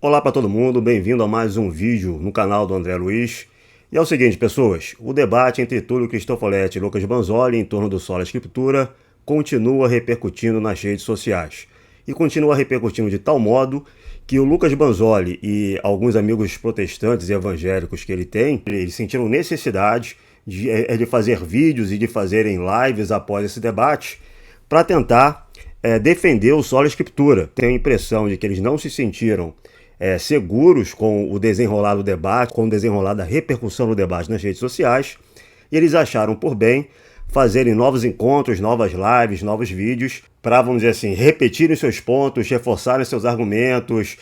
Olá para todo mundo, bem-vindo a mais um vídeo no canal do André Luiz. E é o seguinte, pessoas, o debate entre Túlio Cristofoletti e Lucas Banzoli em torno do Sola Escritura continua repercutindo nas redes sociais. E continua repercutindo de tal modo que o Lucas Banzoli e alguns amigos protestantes e evangélicos que ele tem, eles sentiram necessidade de fazer vídeos e de fazerem lives após esse debate para tentar defender o Sola Escritura. Tenho a impressão de que eles não se sentiram seguros com o desenrolar do debate, com o desenrolar da repercussão do debate nas redes sociais, e eles acharam por bem fazerem novos encontros, novas lives, novos vídeos, para, vamos dizer assim, repetirem seus pontos, reforçarem seus argumentos,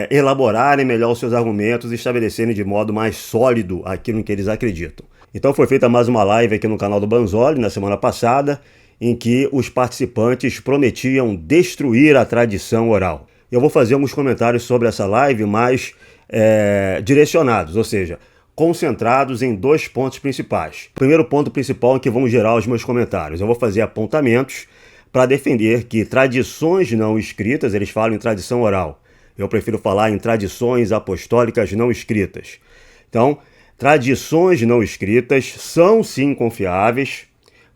elaborarem melhor os seus argumentos e estabelecerem de modo mais sólido aquilo em que eles acreditam. Então foi feita mais uma live aqui no canal do Banzoli na semana passada, em que os participantes prometiam destruir a tradição oral. Eu vou fazer alguns comentários sobre essa live mais direcionados, ou seja, concentrados em dois pontos principais. O primeiro ponto principal é que vão gerar os meus comentários. Eu vou fazer apontamentos para defender que tradições não escritas, eles falam em tradição oral. Eu prefiro falar em tradições apostólicas não escritas. Então, tradições não escritas são sim confiáveis,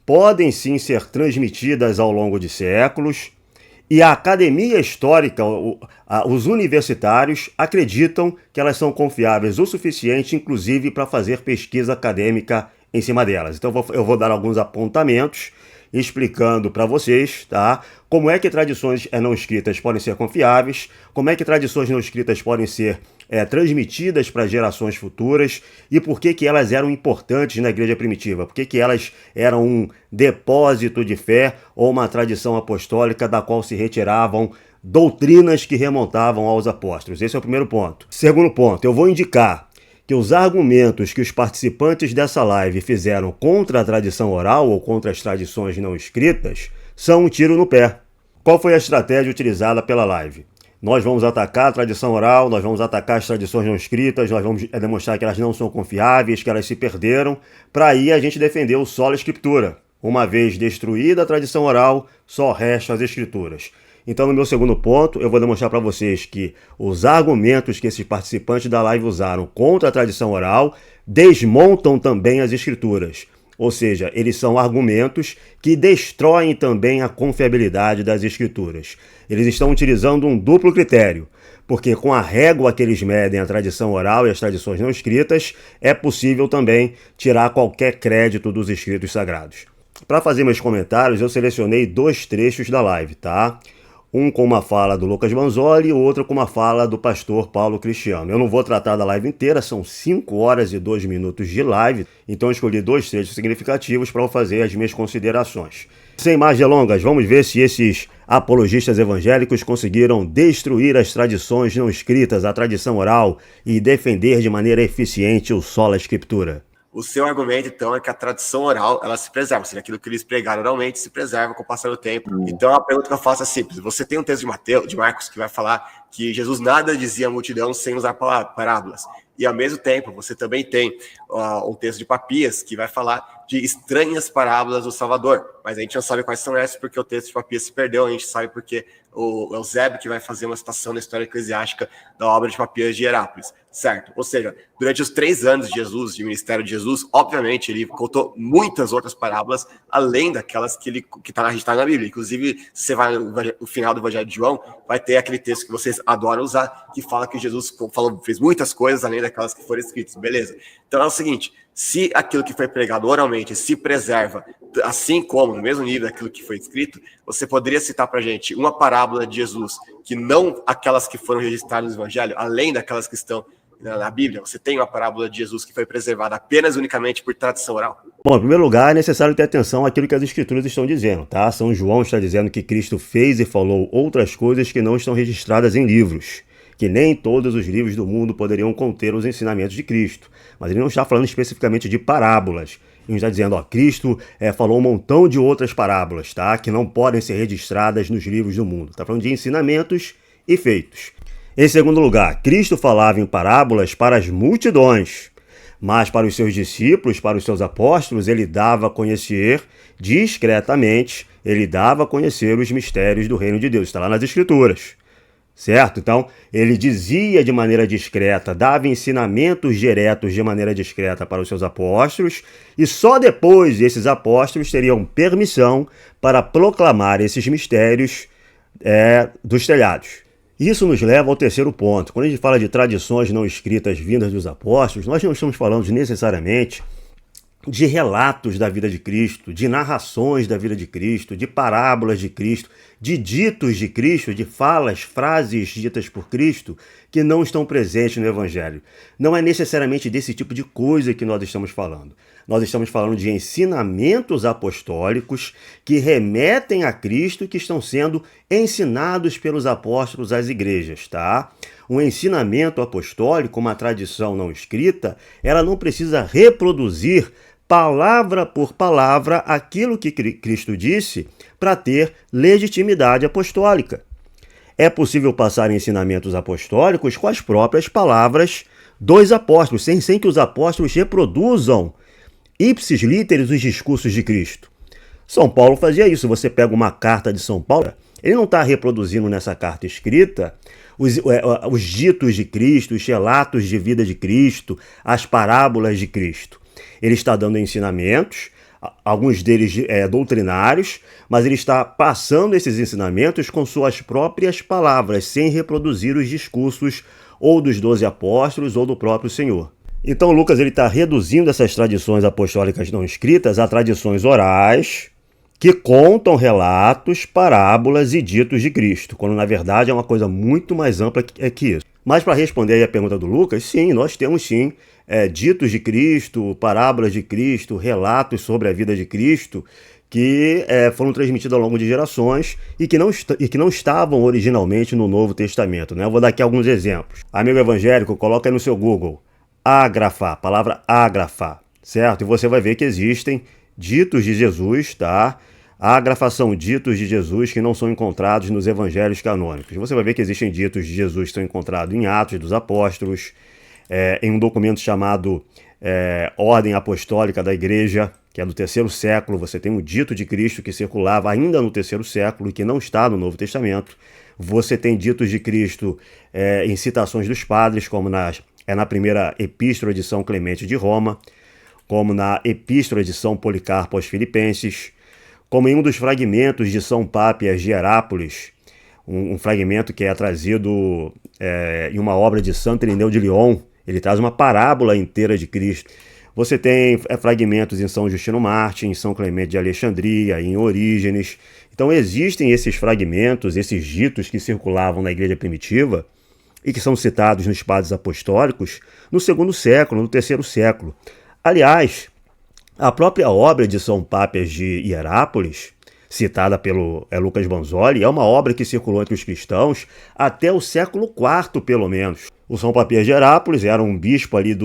podem sim ser transmitidas ao longo de séculos, e a academia histórica, os universitários, acreditam que elas são confiáveis o suficiente, inclusive, para fazer pesquisa acadêmica em cima delas. Então eu vou dar alguns apontamentos explicando para vocês, tá? Como é que tradições não escritas podem ser confiáveis, como é que tradições não escritas podem ser transmitidas para gerações futuras e por que elas eram importantes na igreja primitiva, por que elas eram um depósito de fé ou uma tradição apostólica da qual se retiravam doutrinas que remontavam aos apóstolos. Esse é o primeiro ponto. Segundo ponto, eu vou indicar que os argumentos que os participantes dessa live fizeram contra a tradição oral ou contra as tradições não escritas são um tiro no pé. Qual foi a estratégia utilizada pela live? Nós vamos atacar a tradição oral, nós vamos atacar as tradições não escritas, nós vamos demonstrar que elas não são confiáveis, que elas se perderam, para aí a gente defender o Sola Escritura. Uma vez destruída a tradição oral, só restam as escrituras. Então, no meu segundo ponto, eu vou demonstrar para vocês que os argumentos que esses participantes da live usaram contra a tradição oral desmontam também as escrituras. Ou seja, eles são argumentos que destroem também a confiabilidade das escrituras. Eles estão utilizando um duplo critério, porque com a régua que eles medem a tradição oral e as tradições não escritas, é possível também tirar qualquer crédito dos escritos sagrados. Para fazer meus comentários, eu selecionei dois trechos da live, tá? Um com uma fala do Lucas Banzoli e o outro com uma fala do pastor Paulo Cristiano. Eu não vou tratar da live inteira, são 5 horas e 2 minutos de live, então eu escolhi dois trechos significativos para eu fazer as minhas considerações. Sem mais delongas, vamos ver se esses apologistas evangélicos conseguiram destruir as tradições não escritas, a tradição oral, e defender de maneira eficiente o Sola Escritura. O seu argumento, então, é que a tradição oral, ela se preserva, ou seja, aquilo que eles pregaram oralmente se preserva com o passar do tempo. Então, a pergunta que eu faço é simples. Você tem um texto de Marcos, que vai falar que Jesus nada dizia à multidão sem usar parábolas. E, ao mesmo tempo, você também tem um texto de Papias, que vai falar de estranhas parábolas do Salvador. Mas a gente não sabe quais são essas, porque o texto de Papias se perdeu. A gente sabe porque o Eusébio que vai fazer uma citação na história eclesiástica da obra de Papias de Herápolis, certo? Ou seja, durante os 3 anos de Jesus, de ministério de Jesus, obviamente ele contou muitas outras parábolas, além daquelas que está registrado na Bíblia. Inclusive, se você vai no final do Evangelho de João, vai ter aquele texto que vocês adoram usar, que fala que Jesus fez muitas coisas, além daquelas que foram escritas, beleza? Então é o seguinte, se aquilo que foi pregado oralmente se preserva, assim como, no mesmo nível daquilo que foi escrito, você poderia citar para a gente uma parábola de Jesus, que não aquelas que foram registradas no Evangelho, além daquelas que estão na Bíblia? Você tem uma parábola de Jesus que foi preservada apenas unicamente por tradição oral? Bom, em primeiro lugar, é necessário ter atenção àquilo que as escrituras estão dizendo, tá? São João está dizendo que Cristo fez e falou outras coisas que não estão registradas em livros, que nem todos os livros do mundo poderiam conter os ensinamentos de Cristo. Mas ele não está falando especificamente de parábolas. Ele está dizendo, Cristo falou um montão de outras parábolas, tá? Que não podem ser registradas nos livros do mundo. Está falando de ensinamentos e feitos. Em segundo lugar, Cristo falava em parábolas para as multidões, mas para os seus discípulos, para os seus apóstolos, ele dava a conhecer discretamente, ele dava a conhecer os mistérios do reino de Deus. Está lá nas Escrituras. certo? Então, ele dizia de maneira discreta, dava ensinamentos diretos de maneira discreta para os seus apóstolos, e só depois esses apóstolos teriam permissão para proclamar esses mistérios dos telhados. Isso nos leva ao terceiro ponto. Quando a gente fala de tradições não escritas vindas dos apóstolos, nós não estamos falando necessariamente de relatos da vida de Cristo, de narrações da vida de Cristo, de parábolas de Cristo, de ditos de Cristo, de falas, frases ditas por Cristo que não estão presentes no Evangelho. Não é necessariamente desse tipo de coisa que nós estamos falando. Nós estamos falando de ensinamentos apostólicos que remetem a Cristo e que estão sendo ensinados pelos apóstolos às igrejas, tá? Um ensinamento apostólico, uma tradição não escrita, ela não precisa reproduzir palavra por palavra aquilo que Cristo disse para ter legitimidade apostólica. É possível passar ensinamentos apostólicos com as próprias palavras dos apóstolos, sem que os apóstolos reproduzam ipsis literis os discursos de Cristo. São Paulo fazia isso. Você pega uma carta de São Paulo, ele não está reproduzindo nessa carta escrita os ditos de Cristo, os relatos de vida de Cristo, as parábolas de Cristo. Ele está dando ensinamentos, alguns deles doutrinários, mas ele está passando esses ensinamentos com suas próprias palavras, sem reproduzir os discursos ou dos 12 apóstolos ou do próprio Senhor. Então Lucas está reduzindo essas tradições apostólicas não escritas a tradições orais, que contam relatos, parábolas e ditos de Cristo, quando na verdade é uma coisa muito mais ampla que isso. Mas para responder aí a pergunta do Lucas, sim, nós temos sim ditos de Cristo, parábolas de Cristo, relatos sobre a vida de Cristo, que foram transmitidos ao longo de gerações e que não estavam originalmente no Novo Testamento, né? Eu vou dar aqui alguns exemplos. Amigo evangélico, coloca aí no seu Google, ágrafa, palavra ágrafa, certo? E você vai ver que existem ditos de Jesus, tá? Ágrafa são ditos de Jesus que não são encontrados nos evangelhos canônicos. Você vai ver que existem ditos de Jesus que são encontrados em Atos dos Apóstolos, em um documento chamado Ordem Apostólica da Igreja, que é do terceiro século. Você tem um dito de Cristo que circulava ainda no terceiro século e que não está no Novo Testamento. Você tem ditos de Cristo em citações dos padres, como na primeira epístola de São Clemente de Roma, como na epístola de São Policarpo aos Filipenses, como em um dos fragmentos de São Pápias de Herápolis, um fragmento que é trazido em uma obra de Santo Irineu de Lyon. Ele traz uma parábola inteira de Cristo. Você tem fragmentos em São Justino Mártir, em São Clemente de Alexandria, em Orígenes. Então existem esses fragmentos, esses ditos que circulavam na igreja primitiva e que são citados nos padres apostólicos no segundo século, no terceiro século. Aliás, a própria obra de São Pápias de Herápolis, citada pelo Lucas Banzoli, é uma obra que circulou entre os cristãos até o século IV, pelo menos. O São Pápias de Herápolis era um bispo ali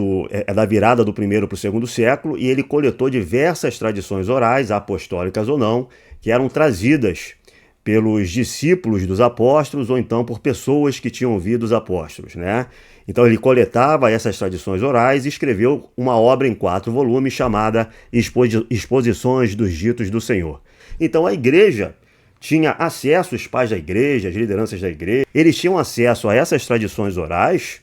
da virada do primeiro para o segundo século, e ele coletou diversas tradições orais, apostólicas ou não, que eram trazidas pelos discípulos dos apóstolos ou então por pessoas que tinham ouvido os apóstolos, né? Então ele coletava essas tradições orais e escreveu uma obra em 4 volumes chamada Exposições dos Ditos do Senhor. Então a igreja tinha acesso, os pais da igreja, as lideranças da igreja, eles tinham acesso a essas tradições orais,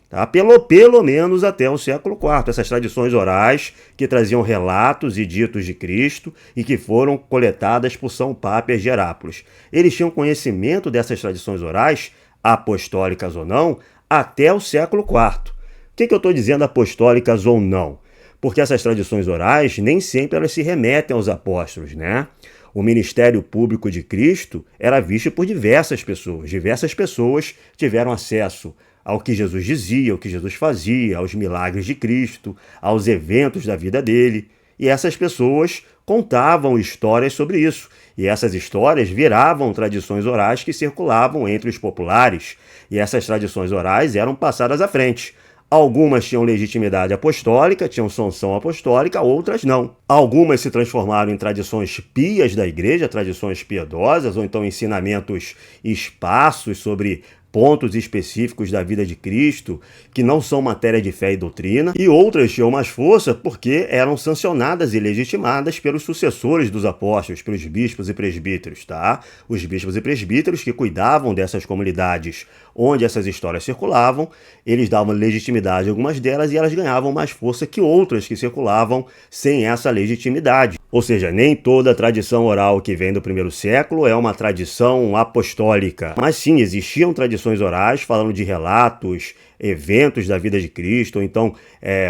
tá? Pelo menos até o século IV. Essas tradições orais que traziam relatos e ditos de Cristo e que foram coletadas por São Pápias de Herápolis. Eles tinham conhecimento dessas tradições orais, apostólicas ou não, até o século IV. O que eu estou dizendo apostólicas ou não? Porque essas tradições orais nem sempre elas se remetem aos apóstolos, né? O ministério público de Cristo era visto por diversas pessoas. Diversas pessoas tiveram acesso ao que Jesus dizia, ao que Jesus fazia, aos milagres de Cristo, aos eventos da vida dele. E essas pessoas contavam histórias sobre isso. E essas histórias viravam tradições orais que circulavam entre os populares. E essas tradições orais eram passadas à frente. Algumas tinham legitimidade apostólica, tinham sanção apostólica, outras não. Algumas se transformaram em tradições pias da igreja, tradições piedosas, ou então ensinamentos esparsos sobre pontos específicos da vida de Cristo que não são matéria de fé e doutrina, e outras tinham mais força porque eram sancionadas e legitimadas pelos sucessores dos apóstolos, pelos bispos e presbíteros, tá? Os bispos e presbíteros que cuidavam dessas comunidades onde essas histórias circulavam, eles davam legitimidade a algumas delas e elas ganhavam mais força que outras que circulavam sem essa legitimidade. Ou seja, nem toda a tradição oral que vem do primeiro século é uma tradição apostólica. Mas sim, existiam tradições orais falando de relatos, eventos da vida de Cristo, ou então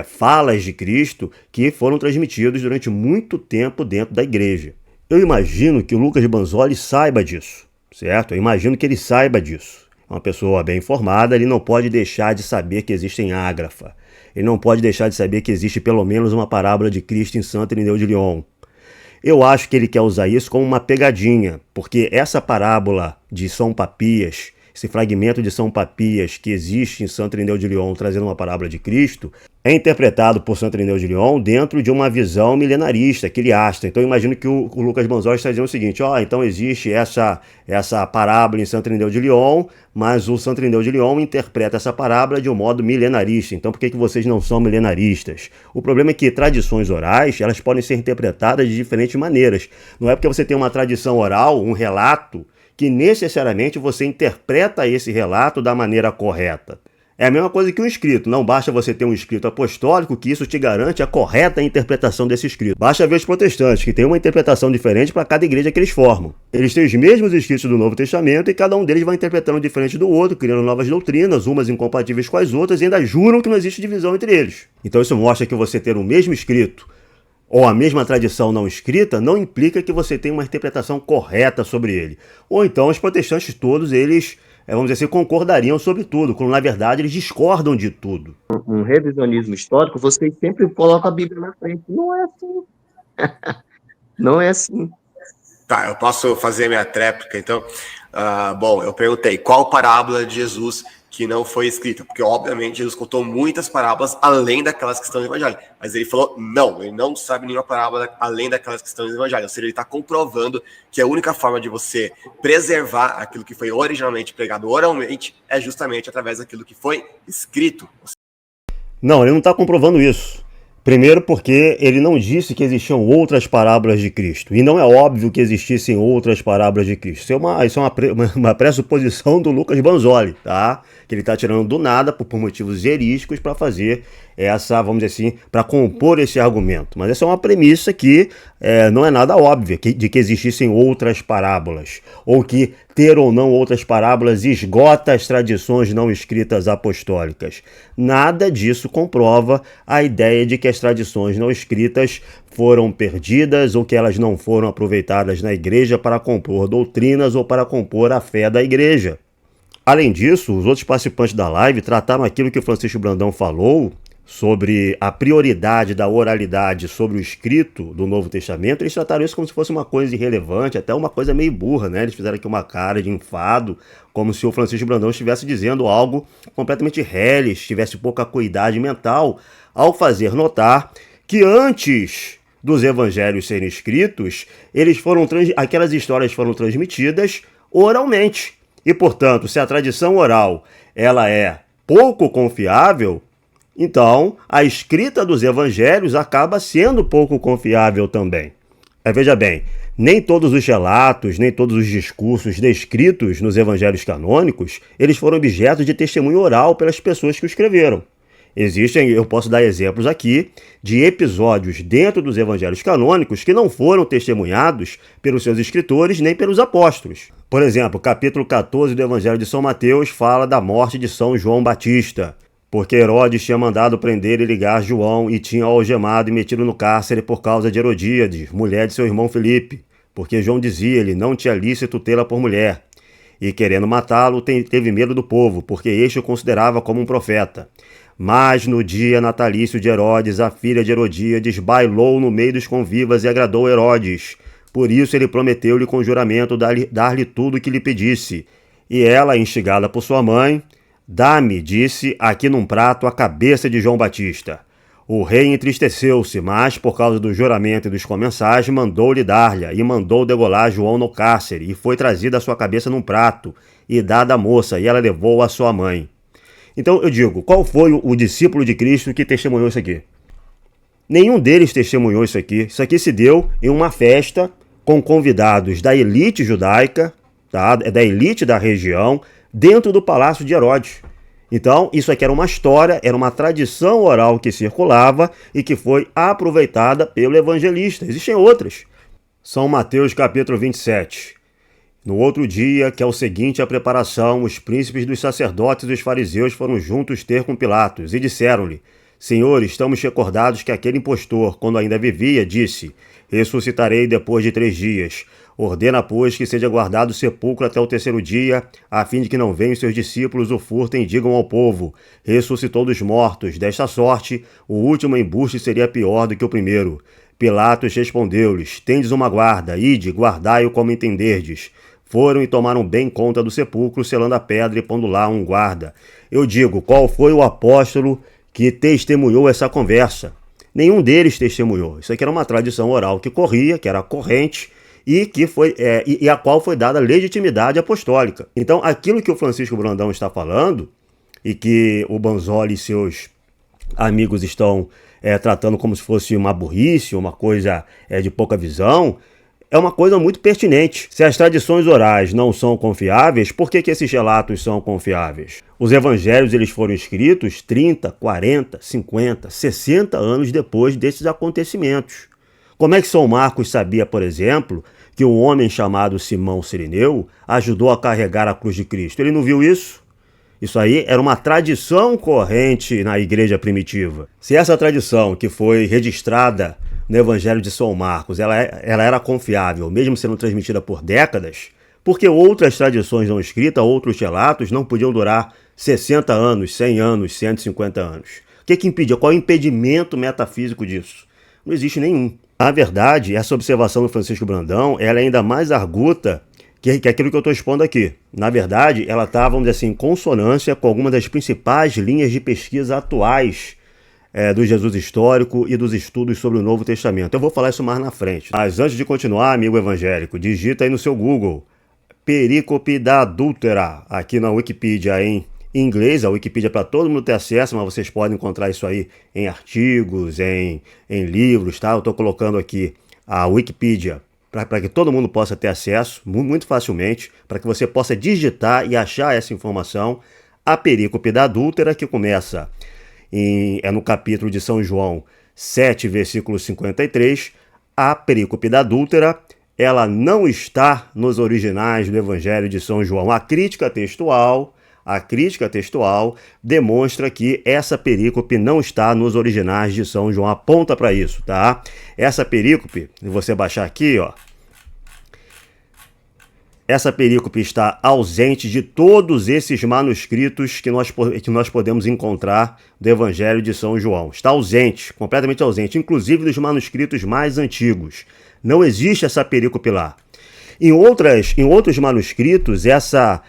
falas de Cristo que foram transmitidos durante muito tempo dentro da igreja. Eu imagino que o Lucas Banzolli saiba disso, certo? Eu imagino que ele saiba disso. Uma pessoa bem informada, ele não pode deixar de saber que existem ágrafa. Ele não pode deixar de saber que existe pelo menos uma parábola de Cristo em Saint Irineu de Lyon. Eu acho que ele quer usar isso como uma pegadinha, porque essa parábola de São Papias, esse fragmento de São Papias que existe em Saint Irineu de Lyon trazendo uma parábola de Cristo, é interpretado por Saint Irineu de Lyon dentro de uma visão milenarista, quiliasta. Então eu imagino que o Lucas Banzolli está dizendo o seguinte, então existe essa parábola em Saint Irineu de Lyon, mas o Saint Irineu de Lyon interpreta essa parábola de um modo milenarista. Então por que vocês não são milenaristas? O problema é que tradições orais, elas podem ser interpretadas de diferentes maneiras. Não é porque você tem uma tradição oral, um relato, que necessariamente você interpreta esse relato da maneira correta. É a mesma coisa que um escrito. Não basta você ter um escrito apostólico que isso te garante a correta interpretação desse escrito. Basta ver os protestantes, que têm uma interpretação diferente para cada igreja que eles formam. Eles têm os mesmos escritos do Novo Testamento e cada um deles vai interpretando diferente do outro, criando novas doutrinas, umas incompatíveis com as outras, e ainda juram que não existe divisão entre eles. Então isso mostra que você ter o mesmo escrito ou a mesma tradição não escrita, não implica que você tenha uma interpretação correta sobre ele. Ou então os protestantes todos, eles, vamos dizer assim, concordariam sobre tudo, quando na verdade eles discordam de tudo. Um revisionismo histórico, você sempre coloca a Bíblia na frente. Não é assim. Não é assim. Tá, eu posso fazer minha tréplica, então. Bom, eu perguntei qual parábola de Jesus que não foi escrita, porque obviamente Jesus contou muitas parábolas além daquelas que estão no Evangelho, mas ele falou não, ele não sabe nenhuma parábola além daquelas que estão no Evangelho, ou seja, ele está comprovando que a única forma de você preservar aquilo que foi originalmente pregado oralmente é justamente através daquilo que foi escrito. Não, ele não está comprovando isso. Primeiro porque ele não disse que existiam outras parábolas de Cristo. E não é óbvio que existissem outras parábolas de Cristo. Isso é uma pressuposição do Lucas Banzolli, tá? Que ele está tirando do nada por motivos erísticos para fazer essa, vamos dizer assim, para compor esse argumento. Mas essa é uma premissa que não é nada óbvia, de que existissem outras parábolas. Ou que ter ou não outras parábolas esgota as tradições não escritas apostólicas. Nada disso comprova a ideia de que as tradições não escritas foram perdidas ou que elas não foram aproveitadas na igreja para compor doutrinas ou para compor a fé da igreja. Além disso, os outros participantes da live trataram aquilo que o Francisco Brandão falou sobre a prioridade da oralidade sobre o escrito do Novo Testamento. Eles trataram isso como se fosse uma coisa irrelevante, até uma coisa meio burra, né? Eles fizeram aqui uma cara de enfado, como se o Francisco Brandão estivesse dizendo algo completamente reles, tivesse pouca acuidade mental, ao fazer notar que antes dos evangelhos serem escritos, aquelas histórias foram transmitidas oralmente. E, portanto, se a tradição oral ela é pouco confiável, então a escrita dos evangelhos acaba sendo pouco confiável também. Veja bem, nem todos os relatos, nem todos os discursos descritos nos evangelhos canônicos, eles foram objeto de testemunho oral pelas pessoas que o escreveram. Eu posso dar exemplos aqui de episódios dentro dos evangelhos canônicos que não foram testemunhados pelos seus escritores nem pelos apóstolos. Por exemplo, o capítulo 14 do Evangelho de São Mateus fala da morte de São João Batista, porque Herodes tinha mandado prender e ligar João e tinha algemado e metido no cárcere por causa de Herodíade, mulher de seu irmão Filipe, porque João dizia-lhe, não tinha lícito tê-la por mulher. E querendo matá-lo, teve medo do povo, porque este o considerava como um profeta. Mas no dia natalício de Herodes, a filha de Herodíades bailou no meio dos convivas e agradou Herodes. Por isso ele prometeu-lhe com juramento dar-lhe tudo o que lhe pedisse. E ela, instigada por sua mãe, dá-me, disse, aqui num prato a cabeça de João Batista. O rei entristeceu-se, mas, por causa do juramento e dos comensais, mandou-lhe dar-lhe, e mandou degolar João no cárcere, e foi trazida a sua cabeça num prato, e dada à moça, e ela levou a sua mãe. Então, eu digo, qual foi o discípulo de Cristo que testemunhou isso aqui? Nenhum deles testemunhou isso aqui. Isso aqui se deu em uma festa com convidados da elite judaica, tá? Da elite da região, dentro do palácio de Herodes. Então, isso aqui era uma história, era uma tradição oral que circulava e que foi aproveitada pelo evangelista. Existem outras. São Mateus capítulo 27. No outro dia, que é o seguinte à preparação, os príncipes dos sacerdotes e os fariseus foram juntos ter com Pilatos e disseram-lhe: Senhor, estamos recordados que aquele impostor, quando ainda vivia, disse: ressuscitarei depois de 3 dias. Ordena, pois, que seja guardado o sepulcro até o 3º dia, a fim de que não venham seus discípulos o furtem e digam ao povo: ressuscitou dos mortos. Desta sorte, o último embuste seria pior do que o primeiro. Pilatos respondeu-lhes: tendes uma guarda, ide, guardai-o como entenderdes. Foram e tomaram bem conta do sepulcro, selando a pedra e pondo lá um guarda. Eu digo, qual foi o apóstolo que testemunhou essa conversa? Nenhum deles testemunhou. Isso aqui era uma tradição oral que corria, que era corrente, e que foi e a qual foi dada legitimidade apostólica. Então, aquilo que o Francisco Brandão está falando, e que o Banzoli e seus amigos estão tratando como se fosse uma burrice, uma coisa de pouca visão, é uma coisa muito pertinente. Se as tradições orais não são confiáveis, por que esses relatos são confiáveis? Os evangelhos eles foram escritos 30, 40, 50, 60 anos depois desses acontecimentos. Como é que São Marcos sabia, por exemplo, que um homem chamado Simão Cirineu ajudou a carregar a cruz de Cristo? Ele não viu isso? Isso aí era uma tradição corrente na igreja primitiva. Se essa tradição que foi registrada no Evangelho de São Marcos, ela era confiável, mesmo sendo transmitida por décadas, porque outras tradições não escritas, outros relatos, não podiam durar 60 anos, 100 anos, 150 anos. O que impedia? Qual é o impedimento metafísico disso? Não existe nenhum. Na verdade, essa observação do Francisco Brandão, ela é ainda mais arguta que aquilo que eu estou expondo aqui. Na verdade, ela está, vamos dizer assim, em consonância com algumas das principais linhas de pesquisa atuais do Jesus histórico e dos estudos sobre o Novo Testamento. Eu vou falar isso mais na frente. Mas antes de continuar, amigo evangélico, digita aí no seu Google perícope da adúltera, aqui na Wikipedia em inglês. A Wikipedia é para todo mundo ter acesso, mas vocês podem encontrar isso aí em artigos, em livros, tá? Eu estou colocando aqui a Wikipedia para que todo mundo possa ter acesso muito facilmente, para que você possa digitar e achar essa informação. A perícope da adúltera, que começa no capítulo de São João 7, versículo 53, a perícope da adúltera, ela não está nos originais do Evangelho de São João. A crítica textual demonstra que essa perícope não está nos originais de São João. Aponta para isso, tá? Essa perícope, se você baixar aqui, ó, essa perícope está ausente de todos esses manuscritos que nós podemos encontrar do Evangelho de São João. Está ausente, completamente ausente, inclusive dos manuscritos mais antigos. Não existe essa perícope lá. Em outros manuscritos, essa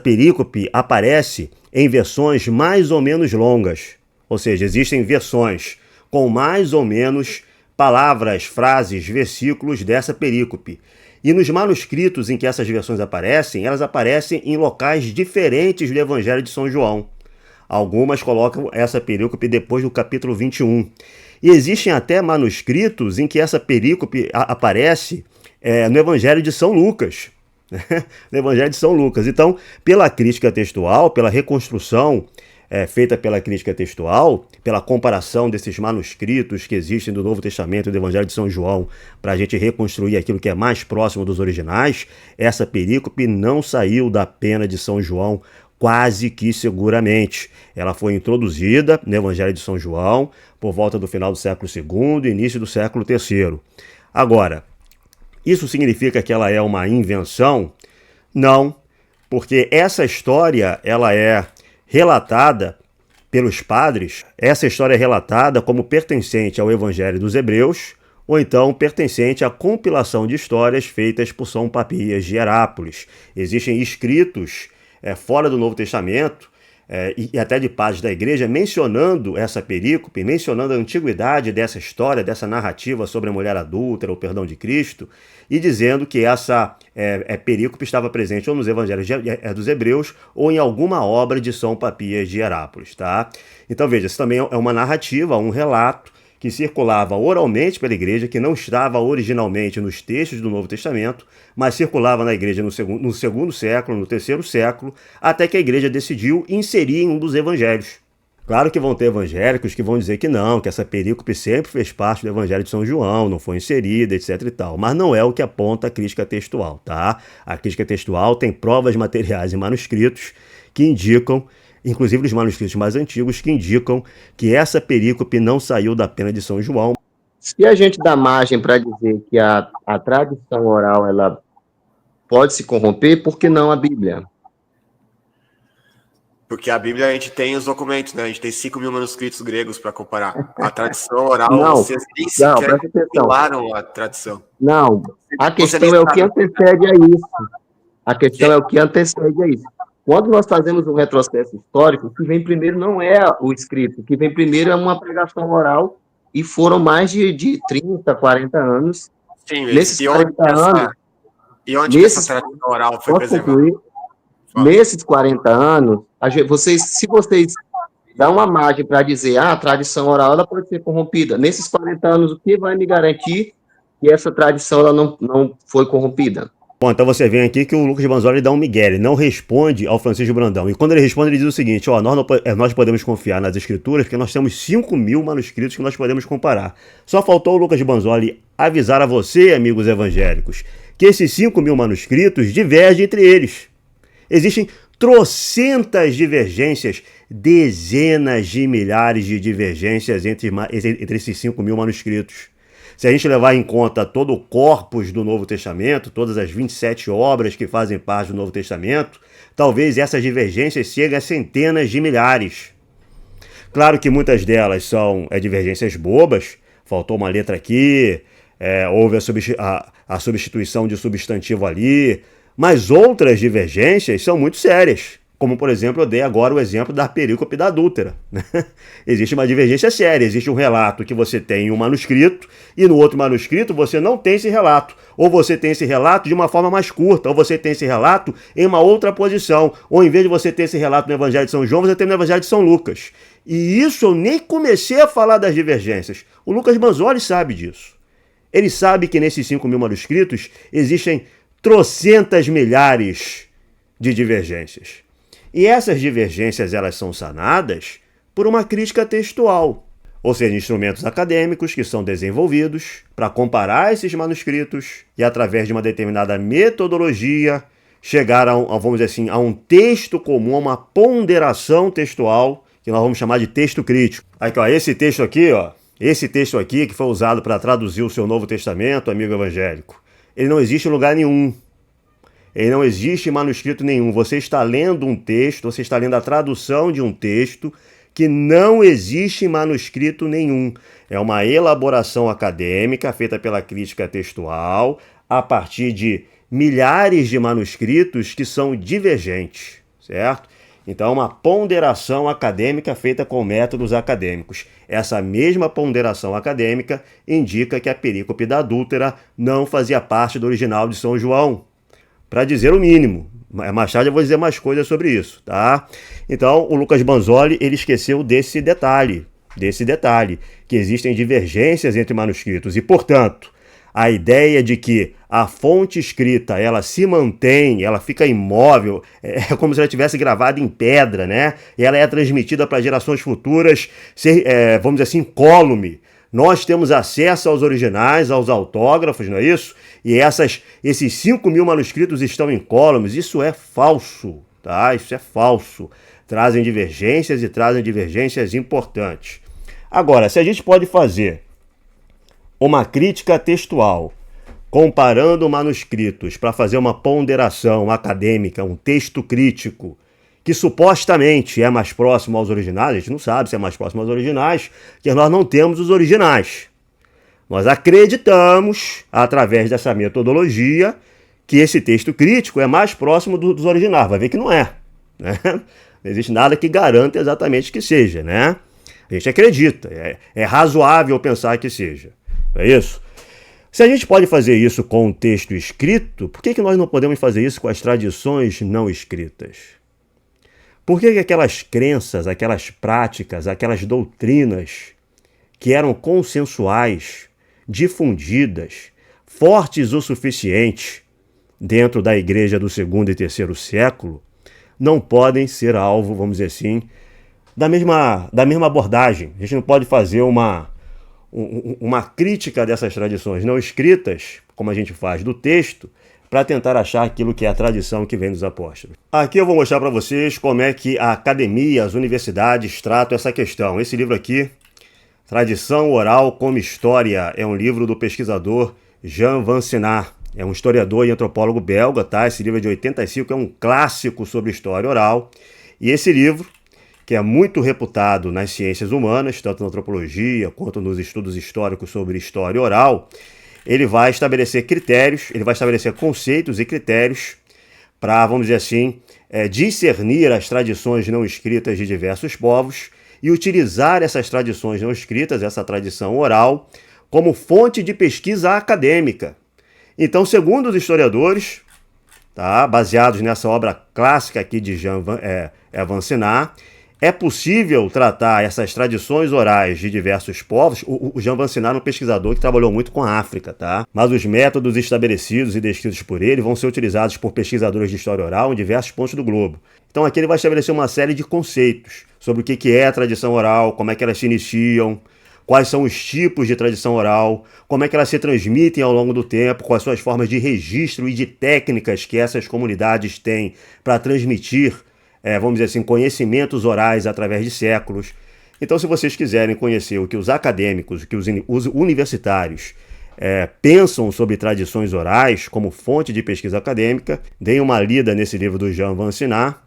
perícope aparece em versões mais ou menos longas. Ou seja, existem versões com mais ou menos palavras, frases, versículos dessa perícope. E nos manuscritos em que essas versões aparecem, elas aparecem em locais diferentes do Evangelho de São João. Algumas colocam essa perícope depois do capítulo 21. E existem até manuscritos em que essa perícope aparece no Evangelho de São Lucas. No Evangelho de São Lucas. Então, pela crítica textual, pela reconstrução feita pela crítica textual, pela comparação desses manuscritos que existem do Novo Testamento e do Evangelho de São João, para a gente reconstruir aquilo que é mais próximo dos originais, essa perícope não saiu da pena de São João quase que seguramente. Ela foi introduzida no Evangelho de São João por volta do final do século II e início do século III. Agora, isso significa que ela é uma invenção? Não, porque essa história ela é relatada pelos padres. Essa história é relatada como pertencente ao Evangelho dos Hebreus, ou então pertencente à compilação de histórias feitas por São Papias de Herápolis. Existem escritos fora do Novo Testamento, e até de padres da igreja, mencionando essa perícope, mencionando a antiguidade dessa história, dessa narrativa sobre a mulher adúltera, o perdão de Cristo, e dizendo que essa perícope estava presente ou nos evangelhos dos hebreus ou em alguma obra de São Papias de Herápolis, tá? Então veja, isso também é uma narrativa, um relato que circulava oralmente pela igreja, que não estava originalmente nos textos do Novo Testamento, mas circulava na igreja no segundo século, no terceiro século, até que a igreja decidiu inserir em um dos evangelhos. Claro que vão ter evangélicos que vão dizer que não, que essa perícope sempre fez parte do Evangelho de São João, não foi inserida, etc e tal. Mas não é o que aponta a crítica textual, tá? A crítica textual tem provas materiais e manuscritos que indicam, inclusive os manuscritos mais antigos, que indicam que essa perícope não saiu da pena de São João. Se a gente dá margem para dizer que a tradição oral ela pode se corromper, por que não a Bíblia? Porque a Bíblia a gente tem os documentos, né? A gente tem 5.000 manuscritos gregos para comparar. A tradição oral, Não, vocês nem sequer presta atenção. compilaram a tradição. Não, a questão é o que antecede a isso. A questão é o que antecede a isso. Quando nós fazemos um retrocesso histórico, o que vem primeiro não é o escrito, o que vem primeiro é uma pregação oral, e foram mais de 30, 40 anos. Sim, nesses 40 anos... E onde essa tradição oral foi preservada? Nesses 40 anos, se vocês dão uma margem para dizer a tradição oral ela pode ser corrompida, nesses 40 anos, o que vai me garantir que essa tradição ela não foi corrompida? Bom, então você vem aqui que o Lucas Banzoli dá um migué, ele não responde ao Francisco Brandão. E quando ele responde, ele diz o seguinte, nós podemos confiar nas escrituras porque nós temos 5.000 manuscritos que nós podemos comparar. Só faltou o Lucas Banzoli avisar a você, amigos evangélicos, que esses 5.000 manuscritos divergem entre eles. Existem trocentas divergências, dezenas de milhares de divergências entre esses 5.000 manuscritos. Se a gente levar em conta todo o corpus do Novo Testamento, todas as 27 obras que fazem parte do Novo Testamento, talvez essas divergências cheguem a centenas de milhares. Claro que muitas delas são divergências bobas, faltou uma letra aqui, houve a substituição de substantivo ali, mas outras divergências são muito sérias. Como, por exemplo, eu dei agora o exemplo da perícope da adúltera. Existe uma divergência séria, existe um relato que você tem em um manuscrito e no outro manuscrito você não tem esse relato. Ou você tem esse relato de uma forma mais curta, ou você tem esse relato em uma outra posição. Ou em vez de você ter esse relato no Evangelho de São João, você tem no Evangelho de São Lucas. E isso eu nem comecei a falar das divergências. O Lucas Banzoli sabe disso. Ele sabe que nesses 5.000 manuscritos existem trocentas milhares de divergências. E essas divergências elas são sanadas por uma crítica textual, ou seja, instrumentos acadêmicos que são desenvolvidos para comparar esses manuscritos e, através de uma determinada metodologia, chegar vamos dizer assim, a um texto comum, a uma ponderação textual, que nós vamos chamar de texto crítico. Aqui, ó, esse texto aqui que foi usado para traduzir o seu Novo Testamento, amigo evangélico, ele não existe em lugar nenhum. Ele não existe em manuscrito nenhum. Você está lendo um texto, você está lendo a tradução de um texto que não existe em manuscrito nenhum. É uma elaboração acadêmica feita pela crítica textual a partir de milhares de manuscritos que são divergentes, certo? Então, é uma ponderação acadêmica feita com métodos acadêmicos. Essa mesma ponderação acadêmica indica que a perícope da adúltera não fazia parte do original de São João, para dizer o mínimo. Mais tarde eu vou dizer mais coisas sobre isso, tá? Então, o Lucas Banzoli, ele esqueceu desse detalhe, que existem divergências entre manuscritos e, portanto, a ideia de que a fonte escrita, ela se mantém, ela fica imóvel, é como se ela tivesse gravada em pedra, né? E ela é transmitida para gerações futuras, vamos dizer assim, incólume. Nós temos acesso aos originais, aos autógrafos, não é isso? E esses 5.000 manuscritos estão incólumes. Isso é falso, tá? Isso é falso. Trazem divergências e trazem divergências importantes. Agora, se a gente pode fazer uma crítica textual comparando manuscritos para fazer uma ponderação acadêmica, um texto crítico, que supostamente é mais próximo aos originais, a gente não sabe se é mais próximo aos originais, porque nós não temos os originais. Nós acreditamos, através dessa metodologia, que esse texto crítico é mais próximo dos originais. Vai ver que não é, né? Não existe nada que garanta exatamente que seja, né? A gente acredita, é razoável pensar que seja. É isso? Se a gente pode fazer isso com um texto escrito, por que nós não podemos fazer isso com as tradições não escritas? Por que aquelas crenças, aquelas práticas, aquelas doutrinas que eram consensuais, difundidas, fortes o suficiente dentro da igreja do segundo e terceiro século, não podem ser alvo, vamos dizer assim, da mesma abordagem? A gente não pode fazer uma crítica dessas tradições não escritas, como a gente faz do texto, para tentar achar aquilo que é a tradição que vem dos apóstolos. Aqui eu vou mostrar para vocês como é que a academia, as universidades tratam essa questão. Esse livro aqui, Tradição Oral como História, é um livro do pesquisador Jean Vancenar. É um historiador e antropólogo belga, tá? Esse livro é de 85, é um clássico sobre história oral. E esse livro, que é muito reputado nas ciências humanas, tanto na antropologia quanto nos estudos históricos sobre história oral, ele vai estabelecer critérios, ele vai estabelecer conceitos e critérios para, vamos dizer assim, discernir as tradições não escritas de diversos povos e utilizar essas tradições não escritas, essa tradição oral, como fonte de pesquisa acadêmica. Então, segundo os historiadores, tá, baseados nessa obra clássica aqui de Jean Vancenar, é possível tratar essas tradições orais de diversos povos. O Jean Vancenar é um pesquisador que trabalhou muito com a África, tá? Mas os métodos estabelecidos e descritos por ele vão ser utilizados por pesquisadores de história oral em diversos pontos do globo. Então aqui ele vai estabelecer uma série de conceitos sobre o que é a tradição oral, como é que elas se iniciam, quais são os tipos de tradição oral, como é que elas se transmitem ao longo do tempo, quais são as formas de registro e de técnicas que essas comunidades têm para transmitir, vamos dizer assim, conhecimentos orais através de séculos. Então, se vocês quiserem conhecer o que os acadêmicos, o que os universitários pensam sobre tradições orais como fonte de pesquisa acadêmica, deem uma lida nesse livro do Jean Vancenar,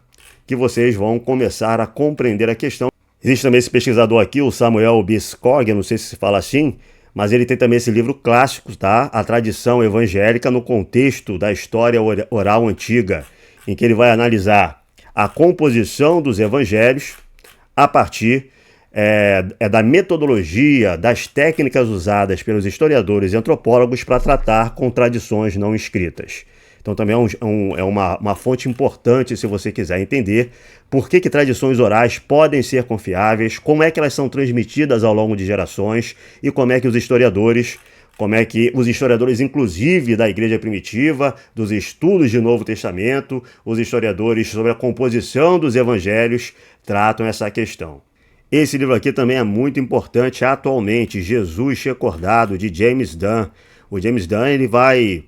que vocês vão começar a compreender a questão. Existe também esse pesquisador aqui, o Samuel Biscog, não sei se fala assim, mas ele tem também esse livro clássico, tá? A Tradição Evangélica no Contexto da História Oral Antiga, em que ele vai analisar a composição dos evangelhos a partir da metodologia, das técnicas usadas pelos historiadores e antropólogos para tratar com tradições não escritas. Então também é uma fonte importante se você quiser entender por que tradições orais podem ser confiáveis, como é que elas são transmitidas ao longo de gerações e como é que os historiadores inclusive da igreja primitiva, dos estudos de Novo Testamento, os historiadores sobre a composição dos evangelhos tratam essa questão. Esse livro aqui também é muito importante atualmente, Jesus Recordado, de James Dunn. O James Dunn ele vai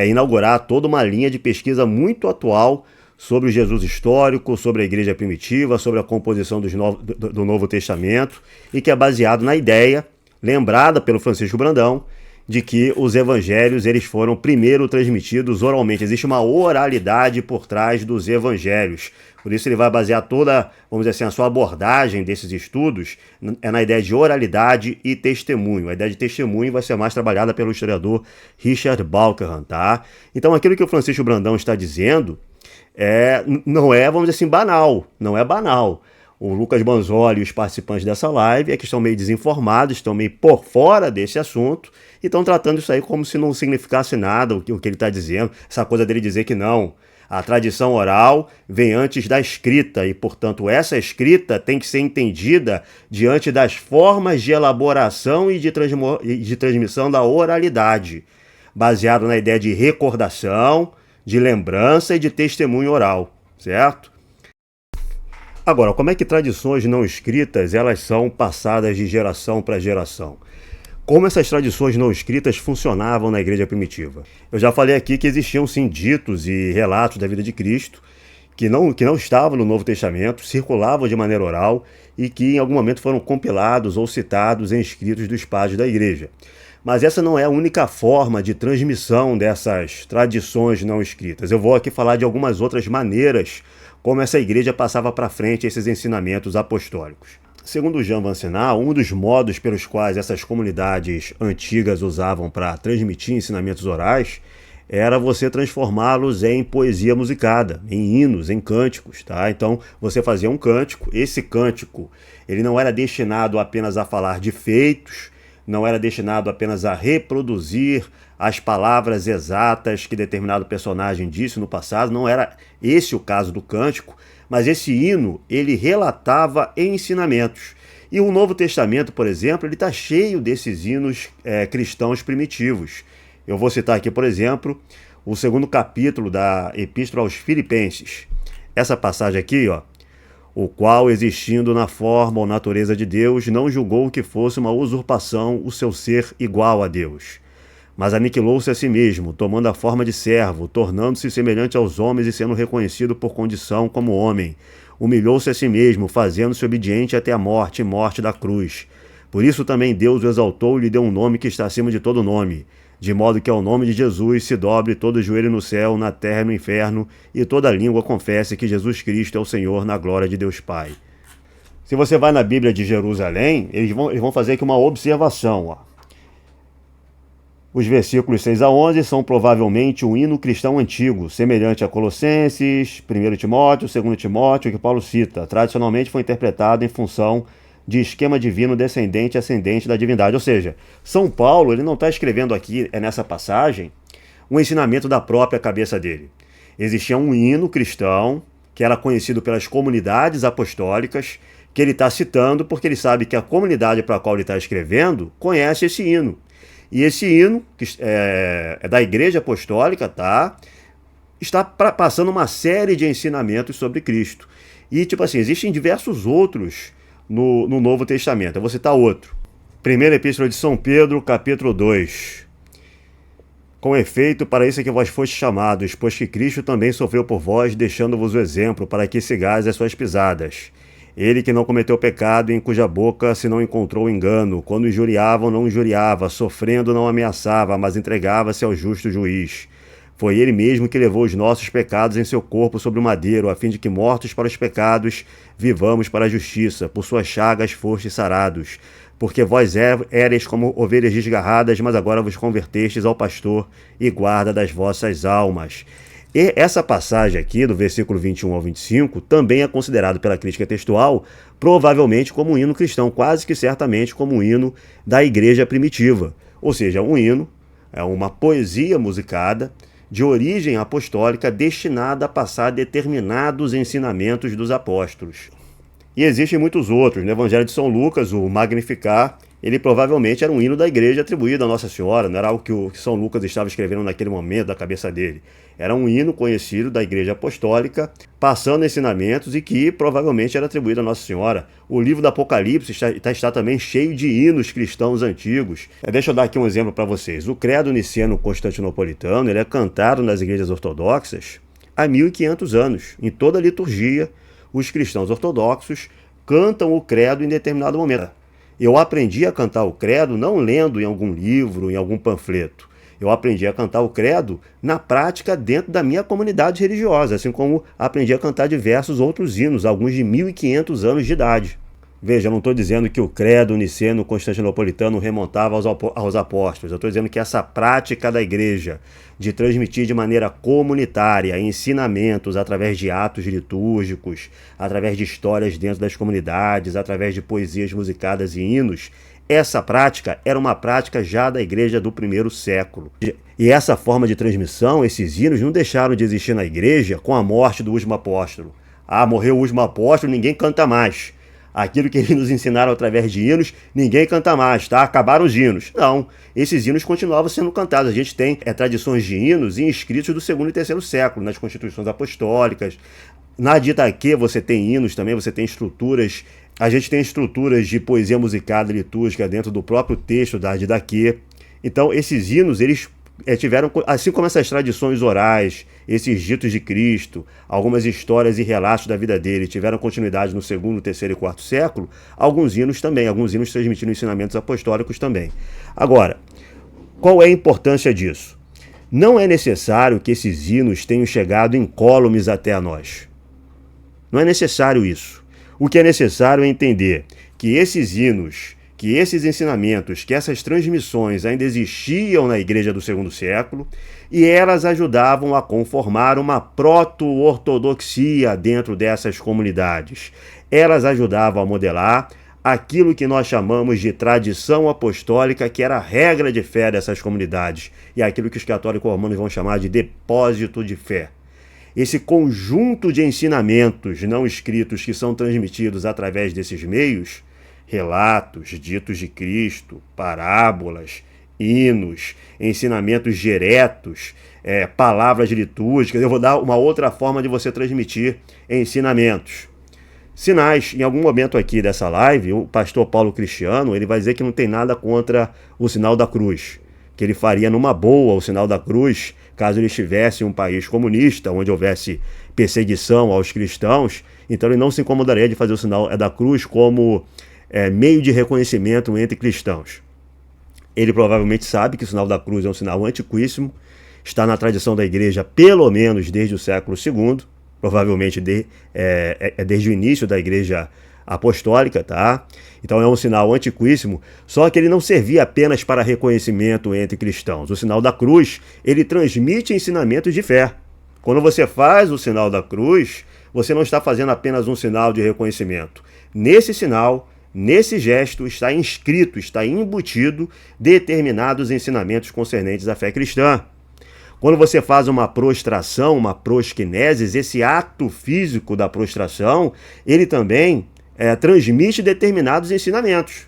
inaugurar toda uma linha de pesquisa muito atual sobre o Jesus histórico, sobre a igreja primitiva, sobre a composição do Novo Testamento, e que é baseado na ideia, lembrada pelo Francisco Brandão, de que os evangelhos eles foram primeiro transmitidos oralmente. Existe uma oralidade por trás dos evangelhos. Por isso ele vai basear toda, vamos dizer assim, a sua abordagem desses estudos na ideia de oralidade e testemunho. A ideia de testemunho vai ser mais trabalhada pelo historiador Richard Balkenham, tá? Então aquilo que o Francisco Brandão está dizendo não é, vamos dizer assim, banal. Não é banal. O Lucas Banzoli e os participantes dessa live que estão meio desinformados, estão meio por fora desse assunto e estão tratando isso aí como se não significasse nada o que ele está dizendo. Essa coisa dele dizer que não, a tradição oral vem antes da escrita e, portanto, essa escrita tem que ser entendida diante das formas de elaboração e de transmissão da oralidade, baseado na ideia de recordação, de lembrança e de testemunho oral, certo? Agora, como é que tradições não escritas elas são passadas de geração para geração? Como essas tradições não escritas funcionavam na igreja primitiva? Eu já falei aqui que existiam sim ditos e relatos da vida de Cristo que não estavam no Novo Testamento, circulavam de maneira oral e que em algum momento foram compilados ou citados em escritos dos padres da igreja. Mas essa não é a única forma de transmissão dessas tradições não escritas. Eu vou aqui falar de algumas outras maneiras como essa igreja passava para frente esses ensinamentos apostólicos. Segundo Jean Vancenar, um dos modos pelos quais essas comunidades antigas usavam para transmitir ensinamentos orais era você transformá-los em poesia musicada, em hinos, em cânticos, tá? Então, você fazia um cântico, esse cântico, ele não era destinado apenas a falar de feitos, não era destinado apenas a reproduzir as palavras exatas que determinado personagem disse no passado, não era esse o caso do cântico, mas esse hino, ele relatava ensinamentos. E o Novo Testamento, por exemplo, ele está cheio desses hinos cristãos primitivos. Eu vou citar aqui, por exemplo, o 2º capítulo da Epístola aos Filipenses. Essa passagem aqui, ó, o qual, existindo na forma ou natureza de Deus, não julgou que fosse uma usurpação o seu ser igual a Deus, mas aniquilou-se a si mesmo, tomando a forma de servo, tornando-se semelhante aos homens e sendo reconhecido por condição como homem. Humilhou-se a si mesmo, fazendo-se obediente até a morte e morte da cruz. Por isso também Deus o exaltou e lhe deu um nome que está acima de todo nome, de modo que ao nome de Jesus se dobre todo joelho no céu, na terra e no inferno, e toda língua confesse que Jesus Cristo é o Senhor, na glória de Deus Pai. Se você vai na Bíblia de Jerusalém, eles vão fazer aqui uma observação, ó. Os versículos 6 a 11 são provavelmente um hino cristão antigo, semelhante a Colossenses, 1 Timóteo, 2 Timóteo, que Paulo cita. Tradicionalmente foi interpretado em função de esquema divino descendente e ascendente da divindade. Ou seja, São Paulo ele não está escrevendo aqui, nessa passagem, um ensinamento da própria cabeça dele. Existia um hino cristão, que era conhecido pelas comunidades apostólicas, que ele está citando porque ele sabe que a comunidade para a qual ele está escrevendo conhece esse hino. E esse hino, que é da Igreja Apostólica, está passando uma série de ensinamentos sobre Cristo. E, tipo assim, existem diversos outros no Novo Testamento. Eu vou citar outro. Primeira Epístola de São Pedro, capítulo 2. Com efeito, para isso é que vós fostes chamados, pois que Cristo também sofreu por vós, deixando-vos o exemplo, para que sigais as suas pisadas. Ele que não cometeu pecado, em cuja boca se não encontrou engano, quando injuriavam, não injuriava, sofrendo, não ameaçava, mas entregava-se ao justo juiz. Foi ele mesmo que levou os nossos pecados em seu corpo sobre o madeiro, a fim de que, mortos para os pecados, vivamos para a justiça. Por suas chagas fostes sarados. Porque vós éreis como ovelhas desgarradas, mas agora vos convertestes ao pastor e guarda das vossas almas. E essa passagem aqui, do versículo 21 ao 25, também é considerado pela crítica textual provavelmente como um hino cristão, quase que certamente como um hino da igreja primitiva. Ou seja, um hino é uma poesia musicada de origem apostólica destinada a passar determinados ensinamentos dos apóstolos. E existem muitos outros. No Evangelho de São Lucas, o Magnificat, ele provavelmente era um hino da igreja atribuído a Nossa Senhora, não era algo que São Lucas estava escrevendo naquele momento da cabeça dele. Era um hino conhecido da igreja apostólica, passando ensinamentos e que provavelmente era atribuído a Nossa Senhora. O livro do Apocalipse está também cheio de hinos cristãos antigos. Deixa eu dar aqui um exemplo para vocês. O Credo Niceno Constantinopolitano ele é cantado nas igrejas ortodoxas há 1500 anos. Em toda a liturgia, os cristãos ortodoxos cantam o credo em determinado momento. Eu aprendi a cantar o credo não lendo em algum livro, em algum panfleto. Eu aprendi a cantar o credo na prática dentro da minha comunidade religiosa, assim como aprendi a cantar diversos outros hinos, alguns de 1500 anos de idade. Veja, eu não estou dizendo que o credo niceno constantinopolitano remontava aos apóstolos. Eu estou dizendo que essa prática da igreja de transmitir de maneira comunitária ensinamentos através de atos litúrgicos, através de histórias dentro das comunidades, através de poesias musicadas e hinos, essa prática era uma prática já da igreja do primeiro século. E essa forma de transmissão, esses hinos, não deixaram de existir na igreja com a morte do último apóstolo. Morreu o último apóstolo, ninguém canta mais. Aquilo que eles nos ensinaram através de hinos, ninguém canta mais, tá? Acabaram os hinos. Não, esses hinos continuavam sendo cantados. A gente tem tradições de hinos em escritos do 2º e 3º século, nas constituições apostólicas. Na Didaquê você tem hinos também, você tem estruturas. A gente tem estruturas de poesia musicada e litúrgica dentro do próprio texto da Didaquê. Então, esses hinos, eles tiveram, assim como essas tradições orais, esses ditos de Cristo, algumas histórias e relatos da vida dele tiveram continuidade no 2º, 3º e 4º século, alguns hinos transmitindo ensinamentos apostólicos também. Agora, qual é a importância disso? Não é necessário que esses hinos tenham chegado incólumes até a nós. Não é necessário isso. O que é necessário é entender que esses hinos que esses ensinamentos, que essas transmissões ainda existiam na igreja do segundo século e elas ajudavam a conformar uma proto-ortodoxia dentro dessas comunidades. Elas ajudavam a modelar aquilo que nós chamamos de tradição apostólica, que era a regra de fé dessas comunidades, e aquilo que os católicos romanos vão chamar de depósito de fé. Esse conjunto de ensinamentos não escritos que são transmitidos através desses meios, relatos, ditos de Cristo, parábolas, hinos, ensinamentos diretos, palavras litúrgicas. Eu vou dar uma outra forma de você transmitir ensinamentos. Sinais. Em algum momento aqui dessa live, o pastor Paulo Cristiano, ele vai dizer que não tem nada contra o sinal da cruz, que ele faria numa boa o sinal da cruz, caso ele estivesse em um país comunista, onde houvesse perseguição aos cristãos, então ele não se incomodaria de fazer o sinal da cruz como meio de reconhecimento entre cristãos. Ele provavelmente sabe que o sinal da cruz é um sinal antiquíssimo, está na tradição da igreja pelo menos desde o século II, provavelmente desde o início da igreja apostólica, tá? Então é um sinal antiquíssimo, só que ele não servia apenas para reconhecimento entre cristãos. O sinal da cruz, ele transmite ensinamentos de fé. Quando você faz o sinal da cruz, você não está fazendo apenas um sinal de reconhecimento. Nesse sinal, nesse gesto, está inscrito, está embutido determinados ensinamentos concernentes à fé cristã. Quando você faz uma prostração, uma prosquinesis, esse ato físico da prostração, ele também transmite determinados ensinamentos.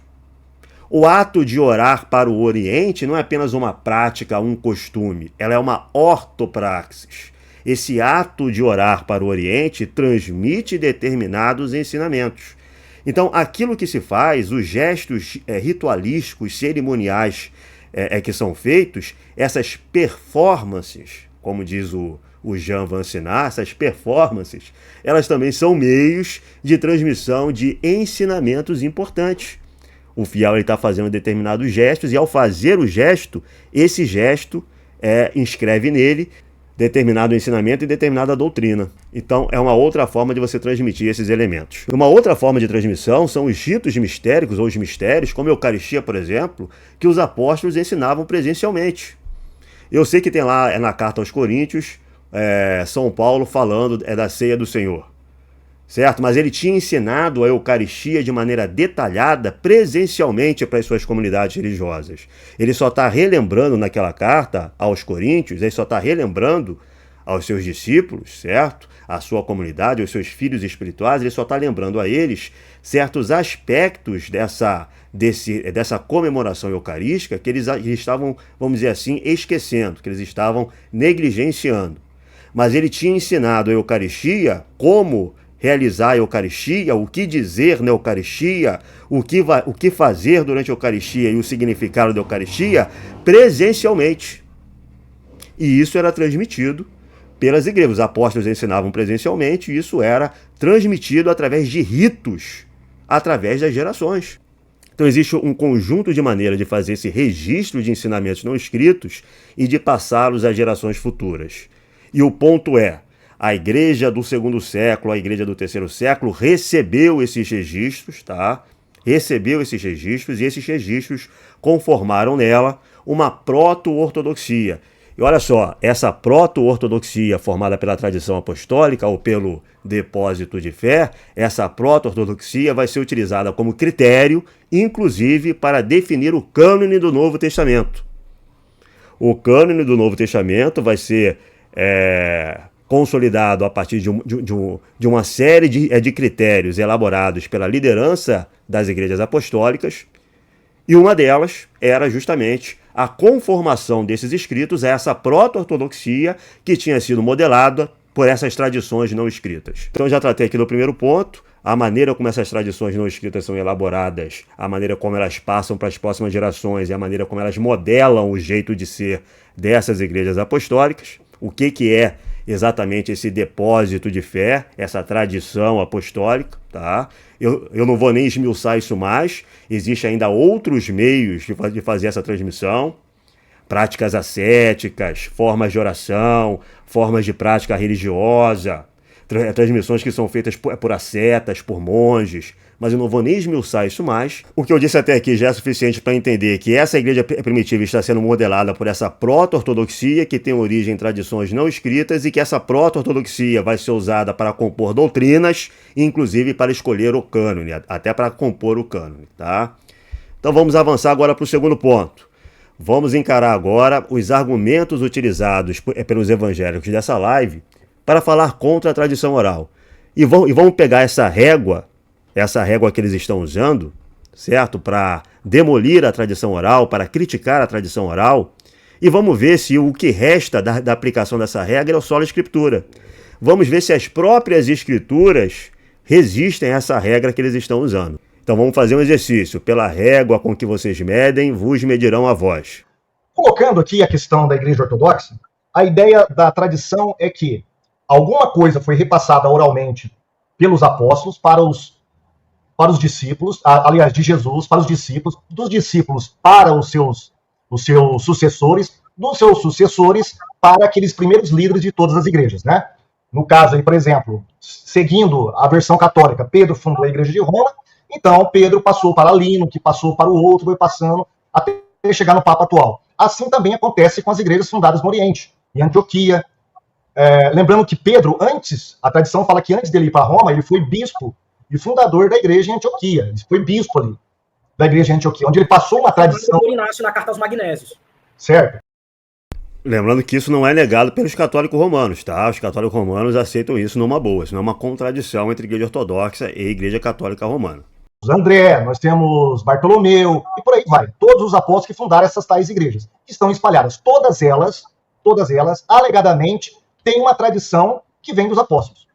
O ato de orar para o Oriente não é apenas uma prática, um costume, ela é uma ortopraxis. Esse ato de orar para o Oriente transmite determinados ensinamentos. Então, aquilo que se faz, os gestos ritualísticos, cerimoniais que são feitos, essas performances, como diz o Jean Vancinat, essas performances, elas também são meios de transmissão de ensinamentos importantes. O fiel está fazendo determinados gestos e, ao fazer o gesto, esse gesto inscreve nele determinado ensinamento e determinada doutrina. Então, é uma outra forma de você transmitir esses elementos. Uma outra forma de transmissão são os ritos mistéricos ou os mistérios, como a Eucaristia, por exemplo, que os apóstolos ensinavam presencialmente. Eu sei que tem lá na carta aos Coríntios, São Paulo falando da ceia do Senhor, certo? Mas ele tinha ensinado a Eucaristia de maneira detalhada, presencialmente, para as suas comunidades religiosas. Ele só está relembrando naquela carta aos Coríntios, ele só está relembrando aos seus discípulos, certo? À sua comunidade, aos seus filhos espirituais, ele só está lembrando a eles certos aspectos dessa comemoração eucarística que eles estavam, vamos dizer assim, esquecendo, que eles estavam negligenciando. Mas ele tinha ensinado a Eucaristia como realizar a Eucaristia, o que dizer na Eucaristia, o que fazer durante a Eucaristia e o significado da Eucaristia presencialmente. E isso era transmitido pelas igrejas. Os apóstolos ensinavam presencialmente e isso era transmitido através de ritos, através das gerações. Então existe um conjunto de maneiras de fazer esse registro de ensinamentos não escritos e de passá-los às gerações futuras. E o ponto é, a igreja do segundo século, a igreja do terceiro século recebeu esses registros, tá? Recebeu esses registros e esses registros conformaram nela uma proto-ortodoxia. E olha só, essa proto-ortodoxia formada pela tradição apostólica ou pelo depósito de fé, essa proto-ortodoxia vai ser utilizada como critério, inclusive, para definir o cânone do Novo Testamento. O cânone do Novo Testamento vai ser consolidado a partir de uma série de critérios elaborados pela liderança das igrejas apostólicas, e uma delas era justamente a conformação desses escritos a essa proto-ortodoxia que tinha sido modelada por essas tradições não escritas. Então eu já tratei aqui do primeiro ponto, a maneira como essas tradições não escritas são elaboradas, a maneira como elas passam para as próximas gerações e a maneira como elas modelam o jeito de ser dessas igrejas apostólicas, o que é exatamente esse depósito de fé, essa tradição apostólica, tá? Eu não vou nem esmiuçar isso mais, existem ainda outros meios de fazer essa transmissão, práticas ascéticas, formas de oração, formas de prática religiosa, transmissões que são feitas por ascetas, por monges, mas eu não vou nem esmiuçar isso mais. O que eu disse até aqui já é suficiente para entender que essa igreja primitiva está sendo modelada por essa proto-ortodoxia que tem origem em tradições não escritas e que essa proto-ortodoxia vai ser usada para compor doutrinas, inclusive para escolher o cânone, até para compor o cânone, tá? Então vamos avançar agora para o segundo ponto. Vamos encarar agora os argumentos utilizados pelos evangélicos dessa live para falar contra a tradição oral. E vamos pegar essa régua que eles estão usando, certo? Para demolir a tradição oral, para criticar a tradição oral, e vamos ver se o que resta da aplicação dessa regra é o solo escritura. Vamos ver se as próprias escrituras resistem a essa regra que eles estão usando. Então vamos fazer um exercício. Pela régua com que vocês medem, vos medirão a vós. Colocando aqui a questão da Igreja Ortodoxa, a ideia da tradição é que alguma coisa foi repassada oralmente pelos apóstolos para os discípulos, aliás, de Jesus para os discípulos, dos discípulos para os seus sucessores, dos seus sucessores para aqueles primeiros líderes de todas as igrejas, né? No caso aí, por exemplo, seguindo a versão católica, Pedro fundou a Igreja de Roma, então Pedro passou para Lino, que passou para o outro, foi passando até chegar no Papa atual. Assim também acontece com as igrejas fundadas no Oriente, em Antioquia. Lembrando que Pedro, a tradição fala que antes dele ir para Roma, ele foi bispo e fundador da igreja em Antioquia. Ele foi bispo ali, da igreja em Antioquia, onde ele passou uma tradição... Inácio na Carta aos Magnésios. Certo. Lembrando que isso não é negado pelos católicos romanos, tá? Os católicos romanos aceitam isso numa boa. Isso não é uma contradição entre a igreja ortodoxa e a igreja católica romana. André, nós temos Bartolomeu, e por aí vai. Todos os apóstolos que fundaram essas tais igrejas. Estão espalhadas. Todas elas, alegadamente, têm uma tradição que vem dos apóstolos.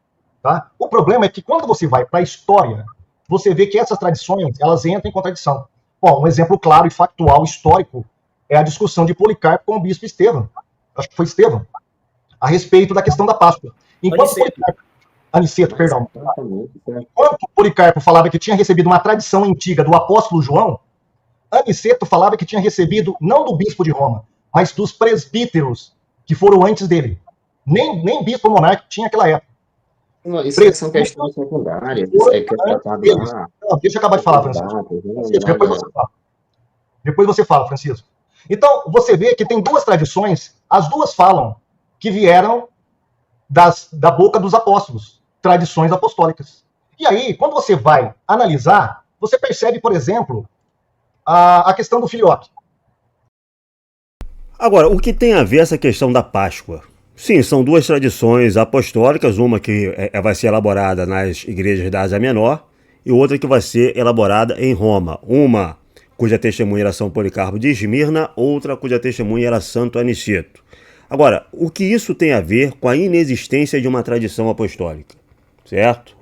Tá? O problema é que quando você vai para a história, você vê que essas tradições, elas entram em contradição. Bom, um exemplo claro e factual, histórico, é a discussão de Policarpo com o bispo Estevão. Acho que foi Estevão. A respeito da questão da Páscoa. Aniceto, perdão. Enquanto Policarpo falava que tinha recebido uma tradição antiga do apóstolo João, Aniceto falava que tinha recebido, não do bispo de Roma, mas dos presbíteros que foram antes dele. Nem bispo monarca tinha naquela época. Não, isso são questões secundárias. Deixa eu acabar de falar, Francisco. Depois você fala, Francisco. Então, você vê que tem duas tradições, as duas falam que vieram da boca dos apóstolos, tradições apostólicas. E aí, quando você vai analisar, você percebe, por exemplo, a questão do filioque. Agora, o que tem a ver essa questão da Páscoa? Sim, são duas tradições apostólicas, uma que vai ser elaborada nas igrejas da Ásia Menor e outra que vai ser elaborada em Roma. Uma cuja testemunha era São Policarpo de Esmirna, outra cuja testemunha era Santo Aniceto. Agora, o que isso tem a ver com a inexistência de uma tradição apostólica? Certo?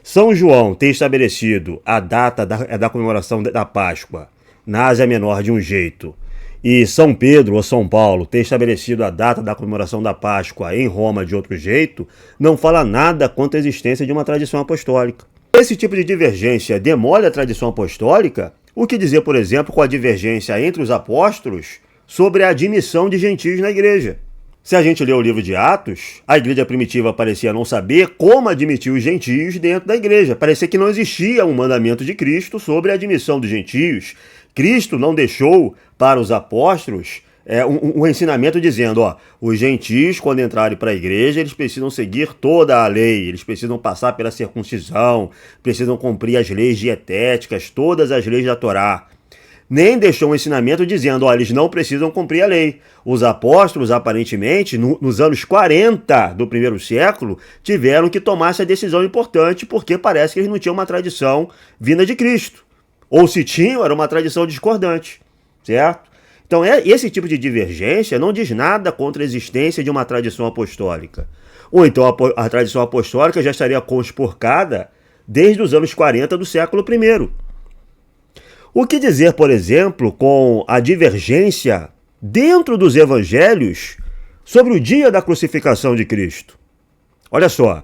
São João tem estabelecido a data da comemoração da Páscoa na Ásia Menor de um jeito, e São Pedro ou São Paulo tem estabelecido a data da comemoração da Páscoa em Roma de outro jeito, não fala nada contra a existência de uma tradição apostólica. Esse tipo de divergência demole a tradição apostólica? O que dizer, por exemplo, com a divergência entre os apóstolos sobre a admissão de gentios na igreja? Se a gente lê o livro de Atos, a igreja primitiva parecia não saber como admitir os gentios dentro da igreja. Parecia que não existia um mandamento de Cristo sobre a admissão dos gentios. Cristo não deixou para os apóstolos um ensinamento dizendo, os gentios, quando entrarem para a igreja, eles precisam seguir toda a lei, eles precisam passar pela circuncisão, precisam cumprir as leis dietéticas, todas as leis da Torá. Nem deixou um ensinamento dizendo, eles não precisam cumprir a lei. Os apóstolos, aparentemente, nos anos 40 do primeiro século, tiveram que tomar essa decisão importante, porque parece que eles não tinham uma tradição vinda de Cristo. Ou se tinham, era uma tradição discordante, certo? Então, esse tipo de divergência não diz nada contra a existência de uma tradição apostólica. Ou então a tradição apostólica já estaria conspurcada desde os anos 40 do século I. O que dizer, por exemplo, com a divergência dentro dos evangelhos sobre o dia da crucificação de Cristo? Olha só,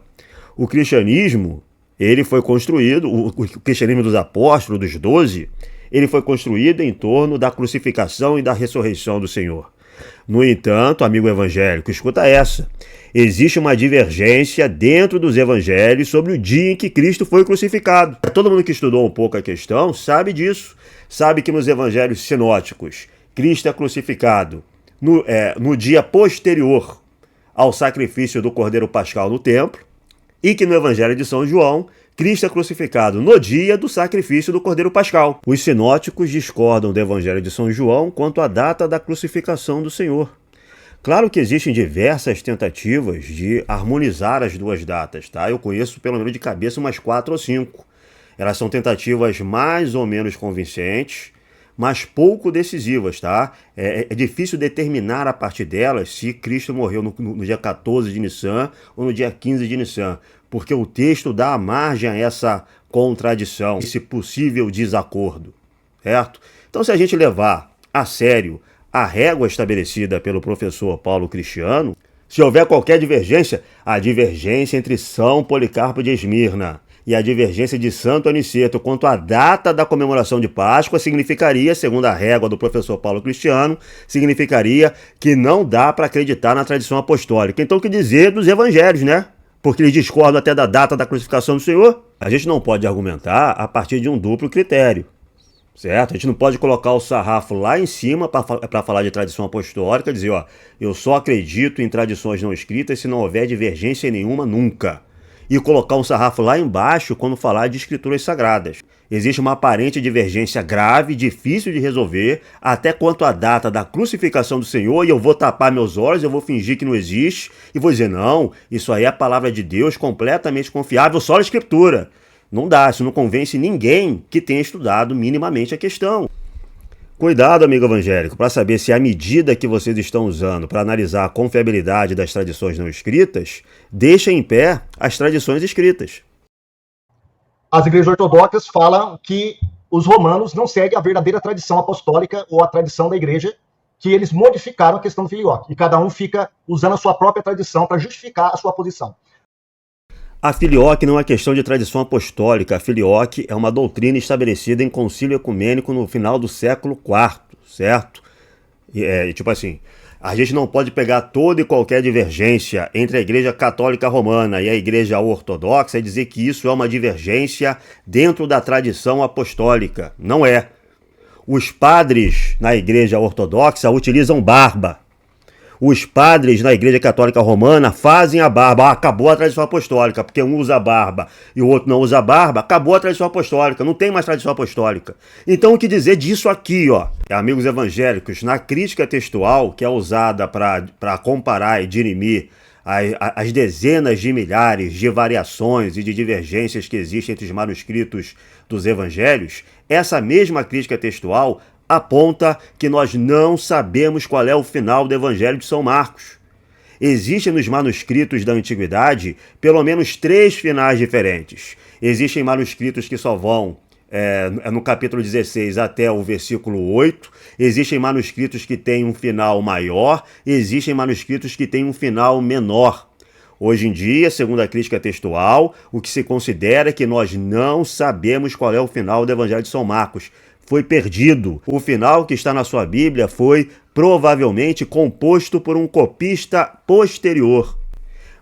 o cristianismo, ele foi construído, o cristianismo dos apóstolos, dos 12, ele foi construído em torno da crucificação e da ressurreição do Senhor. No entanto, amigo evangélico, escuta essa. Existe uma divergência dentro dos evangelhos sobre o dia em que Cristo foi crucificado. Todo mundo que estudou um pouco a questão sabe disso. Sabe que nos evangelhos sinóticos, Cristo é crucificado no dia posterior ao sacrifício do Cordeiro Pascal no templo, e que no evangelho de São João, Cristo é crucificado no dia do sacrifício do Cordeiro Pascal. Os sinóticos discordam do evangelho de São João quanto à data da crucificação do Senhor. Claro que existem diversas tentativas de harmonizar as duas datas, tá? Eu conheço pelo menos de cabeça umas 4 ou 5. Elas são tentativas mais ou menos convincentes, mas pouco decisivas, tá? É difícil determinar a partir delas se Cristo morreu no dia 14 de Nissan ou no dia 15 de Nissan, porque o texto dá margem a essa contradição, esse possível desacordo, certo? Então, se a gente levar a sério a régua estabelecida pelo professor Paulo Cristiano, se houver qualquer divergência, a divergência entre São Policarpo de Esmirna e a divergência de Santo Aniceto quanto à data da comemoração de Páscoa significaria, segundo a régua do professor Paulo Cristiano, significaria que não dá para acreditar na tradição apostólica. Então, o que dizer dos evangelhos, né? Porque eles discordam até da data da crucificação do Senhor. A gente não pode argumentar a partir de um duplo critério, certo? A gente não pode colocar o sarrafo lá em cima para falar de tradição apostólica, dizer, ó, eu só acredito em tradições não escritas se não houver divergência nenhuma nunca. E colocar um sarrafo lá embaixo quando falar de escrituras sagradas. Existe uma aparente divergência grave, difícil de resolver, até quanto à data da crucificação do Senhor, e eu vou tapar meus olhos, eu vou fingir que não existe, e vou dizer, não, isso aí é a palavra de Deus, completamente confiável, só a Escritura. Não dá, isso não convence ninguém que tenha estudado minimamente a questão. Cuidado, amigo evangélico, para saber se a medida que vocês estão usando para analisar a confiabilidade das tradições não escritas deixa em pé as tradições escritas. As igrejas ortodoxas falam que os romanos não seguem a verdadeira tradição apostólica ou a tradição da igreja, que eles modificaram a questão do filioque. E cada um fica usando a sua própria tradição para justificar a sua posição. A filioque não é questão de tradição apostólica. A filioque é uma doutrina estabelecida em concílio ecumênico no final do século IV, certo? Tipo assim, a gente não pode pegar toda e qualquer divergência entre a Igreja Católica Romana e a Igreja Ortodoxa e dizer que isso é uma divergência dentro da tradição apostólica. Não é. Os padres na Igreja Ortodoxa utilizam barba. Os padres na Igreja Católica Romana fazem a barba. Acabou a tradição apostólica, porque um usa barba e o outro não usa barba. Acabou a tradição apostólica, não tem mais tradição apostólica. Então, o que dizer disso aqui, ó? Amigos evangélicos, na crítica textual, que é usada para comparar e dirimir as dezenas de milhares de variações e de divergências que existem entre os manuscritos dos evangelhos, essa mesma crítica textual aponta que nós não sabemos qual é o final do Evangelho de São Marcos. Existem nos manuscritos da Antiguidade pelo menos 3 finais diferentes. Existem manuscritos que só vão no capítulo 16 até o versículo 8. Existem manuscritos que têm um final maior. Existem manuscritos que têm um final menor. Hoje em dia, segundo a crítica textual, o que se considera é que nós não sabemos qual é o final do Evangelho de São Marcos. Foi perdido. O final que está na sua Bíblia foi provavelmente composto por um copista posterior.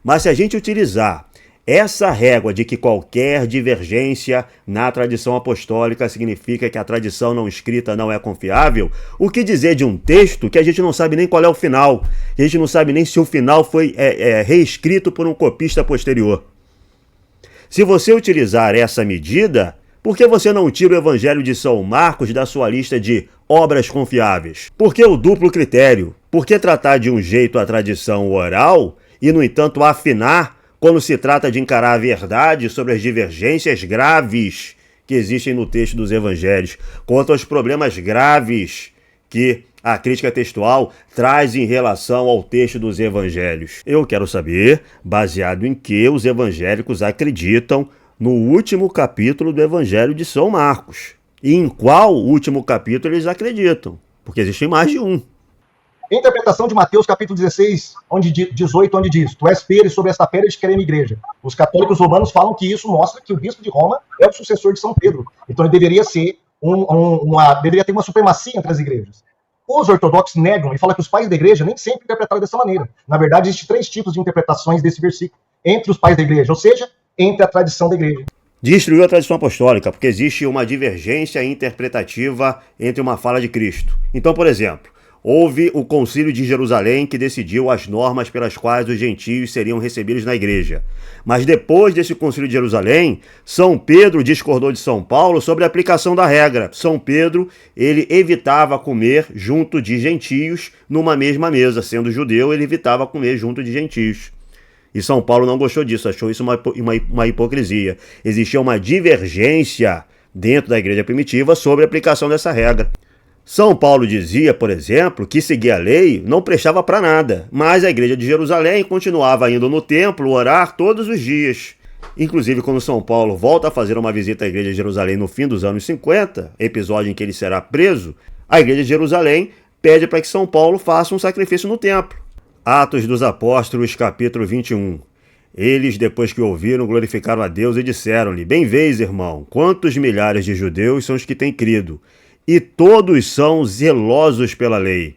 Mas se a gente utilizar essa régua de que qualquer divergência na tradição apostólica significa que a tradição não escrita não é confiável, o que dizer de um texto que a gente não sabe nem qual é o final? A gente não sabe nem se o final foi reescrito por um copista posterior. Se você utilizar essa medida, por que você não tira o Evangelho de São Marcos da sua lista de obras confiáveis? Por que o duplo critério? Por que tratar de um jeito a tradição oral e, no entanto, afinar quando se trata de encarar a verdade sobre as divergências graves que existem no texto dos Evangelhos, quanto aos problemas graves que a crítica textual traz em relação ao texto dos Evangelhos? Eu quero saber, baseado em que os evangélicos acreditam no último capítulo do Evangelho de São Marcos. E em qual último capítulo eles acreditam? Porque existem mais de um. Interpretação de Mateus capítulo 16, 18, onde diz: Tu és Pedro, e sobre esta pedra edificarei minha igreja. Os católicos romanos falam que isso mostra que o bispo de Roma é o sucessor de São Pedro. Então ele deveria ser deveria ter uma supremacia entre as igrejas. Os ortodoxos negam e falam que os pais da igreja nem sempre interpretaram dessa maneira. Na verdade, existem 3 tipos de interpretações desse versículo entre os pais da igreja, ou seja, entre a tradição da igreja. Destruiu a tradição apostólica, porque existe uma divergência interpretativa entre uma fala de Cristo. Então, por exemplo, houve o Concílio de Jerusalém que decidiu as normas pelas quais os gentios seriam recebidos na igreja. Mas depois desse Concílio de Jerusalém, São Pedro discordou de São Paulo sobre a aplicação da regra. São Pedro, ele evitava comer junto de gentios numa mesma mesa. Sendo judeu, ele evitava comer junto de gentios. E São Paulo não gostou disso, achou isso uma hipocrisia. Existia uma divergência dentro da igreja primitiva sobre a aplicação dessa regra. São Paulo dizia, por exemplo, que seguir a lei não prestava para nada, mas a igreja de Jerusalém continuava indo no templo orar todos os dias. Inclusive, quando São Paulo volta a fazer uma visita à igreja de Jerusalém no fim dos anos 50, episódio em que ele será preso, a igreja de Jerusalém pede para que São Paulo faça um sacrifício no templo. Atos dos Apóstolos, capítulo 21. Eles, depois que ouviram, glorificaram a Deus e disseram-lhe: Bem vês, irmão, quantos milhares de judeus são os que têm crido, e todos são zelosos pela lei.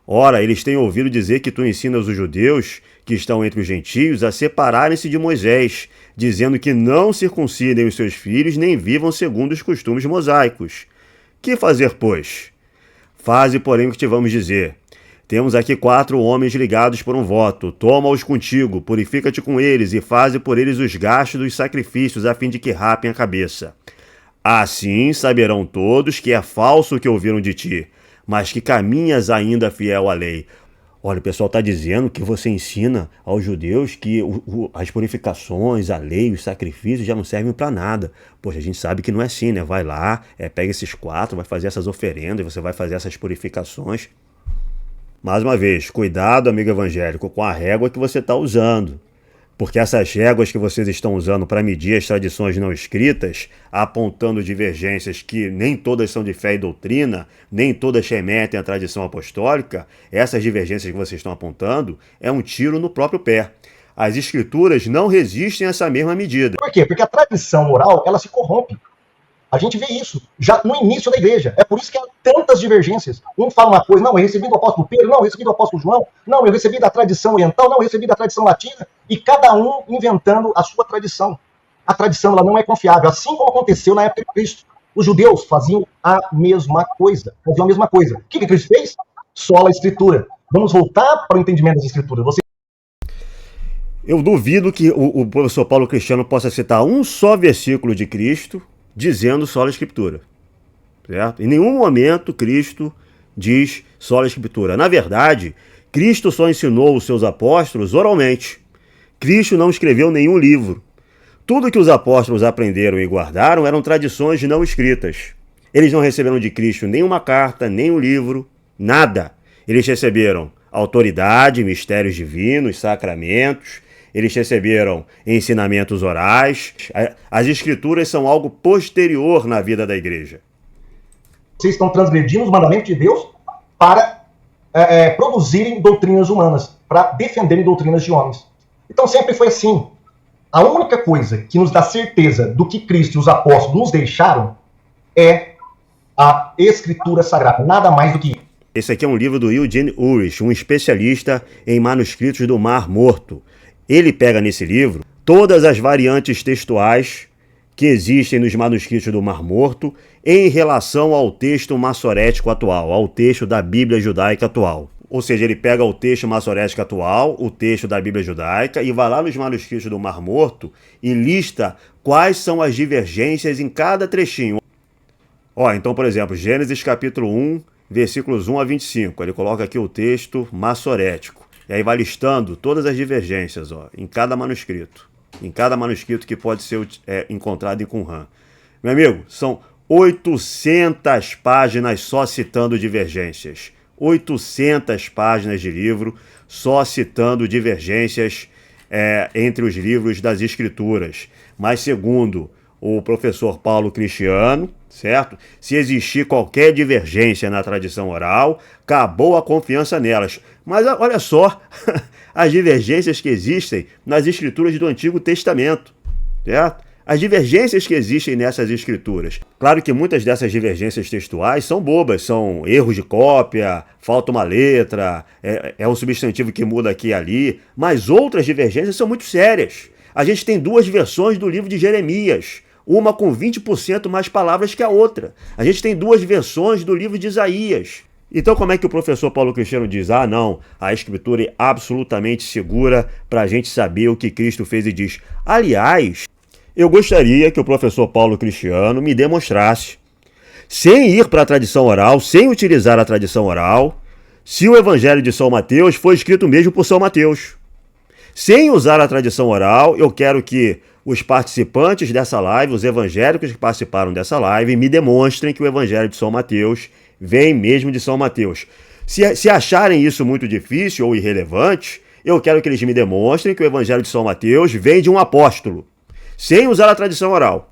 Ora, eles têm ouvido dizer que tu ensinas os judeus, que estão entre os gentios, a separarem-se de Moisés, dizendo que não circuncidem os seus filhos, nem vivam segundo os costumes mosaicos. Que fazer, pois? Faze, porém, o que te vamos dizer. Temos aqui 4 homens ligados por um voto. Toma-os contigo, purifica-te com eles e faze por eles os gastos dos sacrifícios, a fim de que rapem a cabeça. Assim saberão todos que é falso o que ouviram de ti, mas que caminhas ainda fiel à lei. Olha, o pessoal está dizendo que você ensina aos judeus que as purificações, a lei, os sacrifícios já não servem para nada. Poxa, a gente sabe que não é assim, né? Vai lá, pega esses 4, vai fazer essas oferendas, você vai fazer essas purificações. Mais uma vez, cuidado, amigo evangélico, com a régua que você está usando. Porque essas réguas que vocês estão usando para medir as tradições não escritas, apontando divergências que nem todas são de fé e doutrina, nem todas remetem à tradição apostólica, essas divergências que vocês estão apontando é um tiro no próprio pé. As escrituras não resistem a essa mesma medida. Por quê? Porque a tradição oral, ela se corrompe. A gente vê isso já no início da igreja. É por isso que há tantas divergências. Um fala uma coisa, não, eu recebi do apóstolo Pedro, não, eu recebi do apóstolo João, não, eu recebi da tradição oriental, não, eu recebi da tradição latina, e cada um inventando a sua tradição. A tradição ela não é confiável, assim como aconteceu na época de Cristo. Os judeus faziam a mesma coisa. O que Cristo fez? Sola a Escritura. Vamos voltar para o entendimento das Escrituras. Eu duvido que o professor Paulo Cristiano possa citar um só versículo de Cristo dizendo sola Escritura, certo? Em nenhum momento Cristo diz sola Escritura. Na verdade, Cristo só ensinou os seus apóstolos oralmente. Cristo não escreveu nenhum livro. Tudo que os apóstolos aprenderam e guardaram eram tradições não escritas. Eles não receberam de Cristo nenhuma carta, nenhum livro, nada. Eles receberam autoridade, mistérios divinos, sacramentos. Eles receberam ensinamentos orais. As escrituras são algo posterior na vida da igreja. Vocês estão transgredindo os mandamentos de Deus para produzirem doutrinas humanas, para defenderem doutrinas de homens. Então sempre foi assim. A única coisa que nos dá certeza do que Cristo e os apóstolos nos deixaram é a Escritura Sagrada. Nada mais do que isso. Esse aqui é um livro do Eugene Urich, um especialista em manuscritos do Mar Morto. Ele pega nesse livro todas as variantes textuais que existem nos manuscritos do Mar Morto em relação ao texto massorético atual, ao texto da Bíblia judaica atual. Ou seja, ele pega o texto massorético atual, o texto da Bíblia judaica, e vai lá nos manuscritos do Mar Morto e lista quais são as divergências em cada trechinho. Então, por exemplo, Gênesis capítulo 1, versículos 1 a 25. Ele coloca aqui o texto massorético. E aí vai listando todas as divergências em cada manuscrito. Em cada manuscrito que pode ser encontrado em Qumran. Meu amigo, são 800 páginas só citando divergências. 800 páginas de livro só citando divergências entre os livros das Escrituras. Mas segundo o professor Paulo Cristiano, certo? Se existir qualquer divergência na tradição oral, acabou a confiança nelas. Mas olha só as divergências que existem nas Escrituras do Antigo Testamento, certo? as divergências que existem nessas escrituras. Claro que muitas dessas divergências textuais são bobas, são erros de cópia, falta uma letra, é um substantivo que muda aqui e ali, mas outras divergências são muito sérias. A gente tem 2 versões do livro de Jeremias, uma com 20% mais palavras que a outra. A gente tem 2 versões do livro de Isaías. Então como é que o professor Paulo Cristiano diz, não, a escritura é absolutamente segura para a gente saber o que Cristo fez e diz. Aliás, eu gostaria que o professor Paulo Cristiano me demonstrasse, sem ir para a tradição oral, sem utilizar a tradição oral, se o Evangelho de São Mateus foi escrito mesmo por São Mateus. Sem usar a tradição oral, eu quero que os participantes dessa live, os evangélicos que participaram dessa live, me demonstrem que o Evangelho de São Mateus vem mesmo de São Mateus. Se acharem isso muito difícil ou irrelevante, eu quero que eles me demonstrem que o Evangelho de São Mateus vem de um apóstolo, sem usar a tradição oral.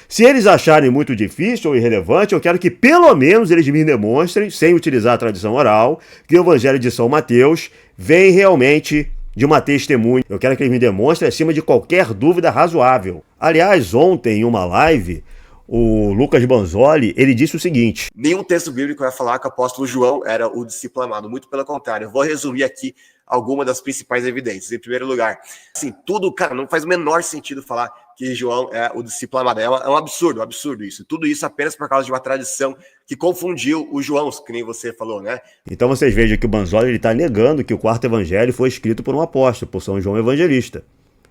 Se eles acharem muito difícil ou irrelevante, eu quero que pelo menos eles me demonstrem, sem utilizar a tradição oral, que o Evangelho de São Mateus vem realmente de uma testemunha. Eu quero que eles me demonstrem acima de qualquer dúvida razoável. Aliás, ontem em uma live, o Lucas Banzoli, ele disse o seguinte: nenhum texto bíblico vai falar que o apóstolo João era o discípulo amado, muito pelo contrário. Eu vou resumir aqui algumas das principais evidências. Em primeiro lugar, assim, tudo, cara, não faz o menor sentido falar que João é o discípulo amado. É um absurdo isso. Tudo isso apenas por causa de uma tradição que confundiu os Joãos, que nem você falou, né? Então vocês vejam que o Banzoli está negando que o 4º evangelho foi escrito por um apóstolo, por São João Evangelista.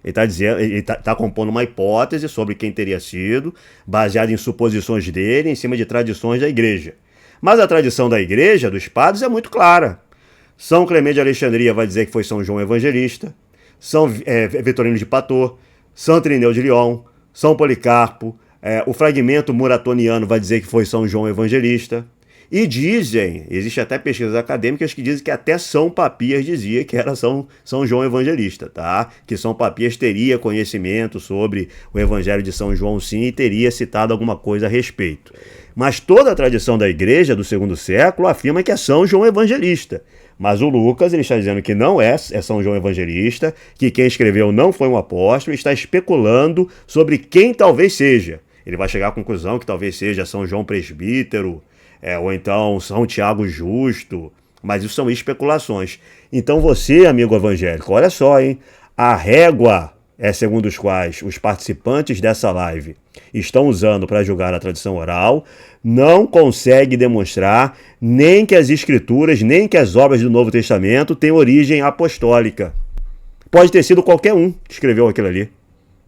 Ele está compondo uma hipótese sobre quem teria sido, baseada em suposições dele, em cima de tradições da igreja. Mas a tradição da igreja, dos padres, é muito clara. São Clemente de Alexandria vai dizer que foi São João Evangelista, São Vitorino de Pator, Santo Irineu de Lyon, São Policarpo, o fragmento muratoniano vai dizer que foi São João Evangelista. E dizem, existe até pesquisas acadêmicas que dizem que até São Papias dizia que era São João Evangelista, tá? Que São Papias teria conhecimento sobre o Evangelho de São João, sim, e teria citado alguma coisa a respeito. Mas toda a tradição da igreja do 2º século afirma que é São João Evangelista. Mas o Lucas, ele está dizendo que não é São João Evangelista, que quem escreveu não foi um apóstolo, está especulando sobre quem talvez seja. Ele vai chegar à conclusão que talvez seja São João Presbítero, ou então São Tiago Justo, mas isso são especulações. Então você, amigo evangélico, olha só, hein? A régua segundo os quais os participantes dessa live estão usando para julgar a tradição oral, não consegue demonstrar nem que as escrituras, nem que as obras do Novo Testamento têm origem apostólica. Pode ter sido qualquer um que escreveu aquilo ali.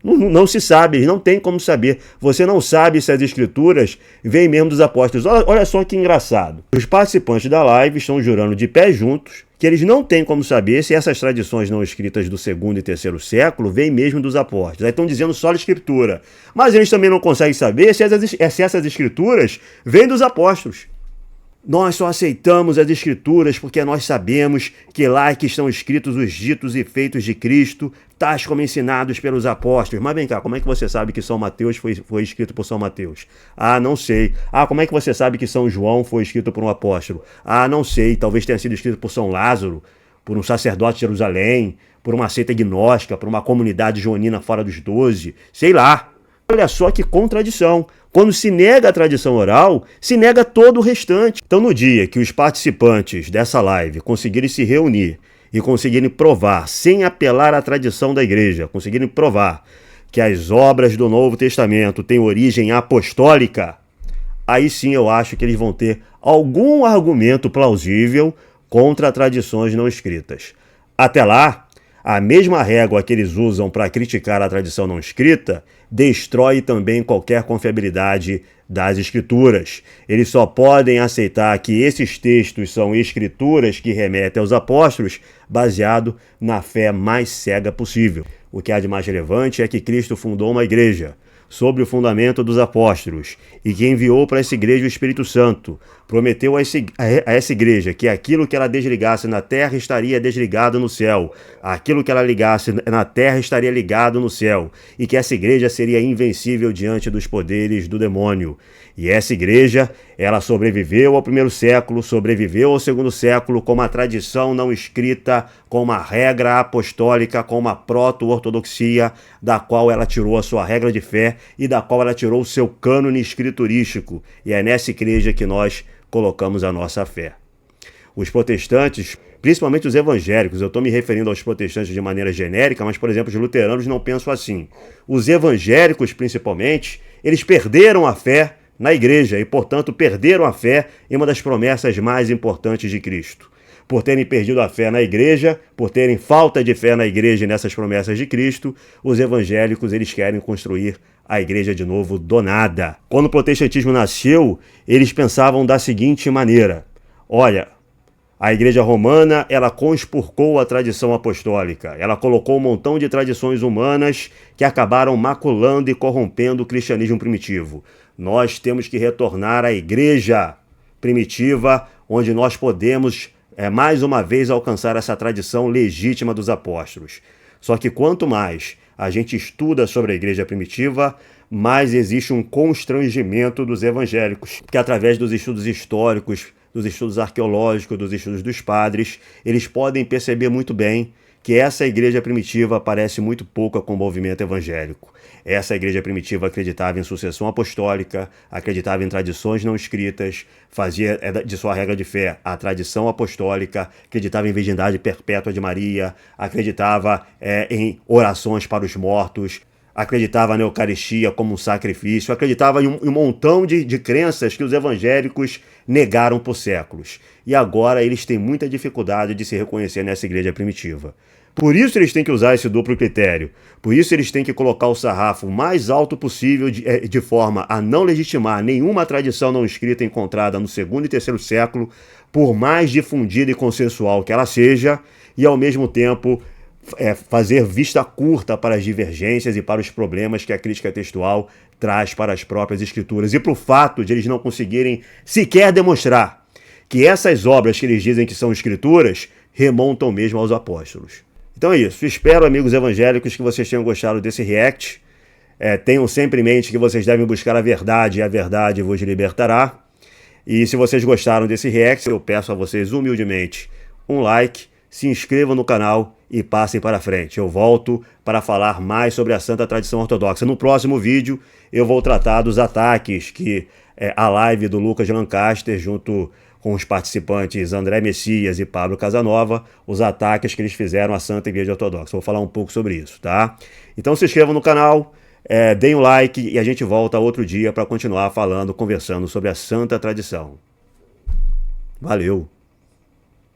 Não se sabe, não tem como saber. Você não sabe se as escrituras vêm mesmo dos apóstolos. Olha só que engraçado. Os participantes da live estão jurando de pé juntos que eles não têm como saber se essas tradições não escritas do 2º e 3º século vêm mesmo dos apóstolos. Aí estão dizendo só a escritura. Mas eles também não conseguem saber se essas escrituras vêm dos apóstolos. Nós só aceitamos as escrituras porque nós sabemos que lá é que estão escritos os ditos e feitos de Cristo, tais como ensinados pelos apóstolos. Mas vem cá, como é que você sabe que São Mateus foi escrito por São Mateus? Não sei. Como é que você sabe que São João foi escrito por um apóstolo? Não sei. Talvez tenha sido escrito por São Lázaro, por um sacerdote de Jerusalém, por uma seita gnóstica, por uma comunidade joanina fora dos 12. Sei lá. Olha só que contradição. Quando se nega a tradição oral, se nega todo o restante. Então, no dia que os participantes dessa live conseguirem se reunir e conseguirem provar, sem apelar à tradição da igreja, conseguirem provar que as obras do Novo Testamento têm origem apostólica, aí sim eu acho que eles vão ter algum argumento plausível contra tradições não escritas. Até lá, a mesma régua que eles usam para criticar a tradição não escrita destrói também qualquer confiabilidade das escrituras. Eles só podem aceitar que esses textos são escrituras que remetem aos apóstolos baseado na fé mais cega possível. O que há de mais relevante é que Cristo fundou uma igreja sobre o fundamento dos apóstolos e que enviou para essa igreja o Espírito Santo. Prometeu a essa igreja que aquilo que ela desligasse na terra estaria desligado no céu, aquilo que ela ligasse na terra estaria ligado no céu, e que essa igreja seria invencível diante dos poderes do demônio. E essa igreja, ela sobreviveu ao primeiro século, sobreviveu ao segundo século com uma tradição não escrita, com uma regra apostólica, com uma proto-ortodoxia, da qual ela tirou a sua regra de fé e da qual ela tirou o seu cânone escriturístico. E é nessa igreja que nós colocamos a nossa fé. Os protestantes, principalmente os evangélicos, eu estou me referindo aos protestantes de maneira genérica, mas, por exemplo, os luteranos não pensam assim. Os evangélicos, principalmente, eles perderam a fé na igreja e, portanto, perderam a fé em uma das promessas mais importantes de Cristo. Por terem perdido a fé na igreja, por terem falta de fé na igreja e nessas promessas de Cristo, os evangélicos eles querem construir a igreja de novo do nada. Quando o protestantismo nasceu, eles pensavam da seguinte maneira: olha, a igreja romana, ela conspurcou a tradição apostólica. Ela colocou um montão de tradições humanas que acabaram maculando e corrompendo o cristianismo primitivo. Nós temos que retornar à igreja primitiva, onde nós podemos, mais uma vez, alcançar essa tradição legítima dos apóstolos. Só que quanto mais a gente estuda sobre a igreja primitiva, mais existe um constrangimento dos evangélicos, que através dos estudos históricos, dos estudos arqueológicos, dos estudos dos padres, eles podem perceber muito bem que essa igreja primitiva parece muito pouco com o movimento evangélico. Essa igreja primitiva acreditava em sucessão apostólica, acreditava em tradições não escritas, fazia de sua regra de fé a tradição apostólica, acreditava em virgindade perpétua de Maria, acreditava em orações para os mortos, acreditava na Eucaristia como um sacrifício, acreditava em um montão de crenças que os evangélicos negaram por séculos. E agora eles têm muita dificuldade de se reconhecer nessa igreja primitiva. Por isso eles têm que usar esse duplo critério. Por isso eles têm que colocar o sarrafo mais alto possível de forma a não legitimar nenhuma tradição não escrita encontrada no segundo e terceiro século, por mais difundida e consensual que ela seja, e ao mesmo tempo fazer vista curta para as divergências e para os problemas que a crítica textual traz para as próprias escrituras e para o fato de eles não conseguirem sequer demonstrar que essas obras que eles dizem que são escrituras remontam mesmo aos apóstolos. Então é isso. Espero, amigos evangélicos, que vocês tenham gostado desse react. Tenham sempre em mente que vocês devem buscar a verdade e a verdade vos libertará. E se vocês gostaram desse react, eu peço a vocês humildemente um like, se inscrevam no canal e passem para frente. Eu volto para falar mais sobre a Santa Tradição Ortodoxa. No próximo vídeo eu vou tratar dos ataques que a live do Lucas Lancaster, junto com os participantes André Messias e Pablo Casanova, os ataques que eles fizeram à Santa Igreja Ortodoxa. Vou falar um pouco sobre isso, tá? Então se inscrevam no canal, deem um like e a gente volta outro dia para continuar falando, conversando sobre a Santa Tradição. Valeu!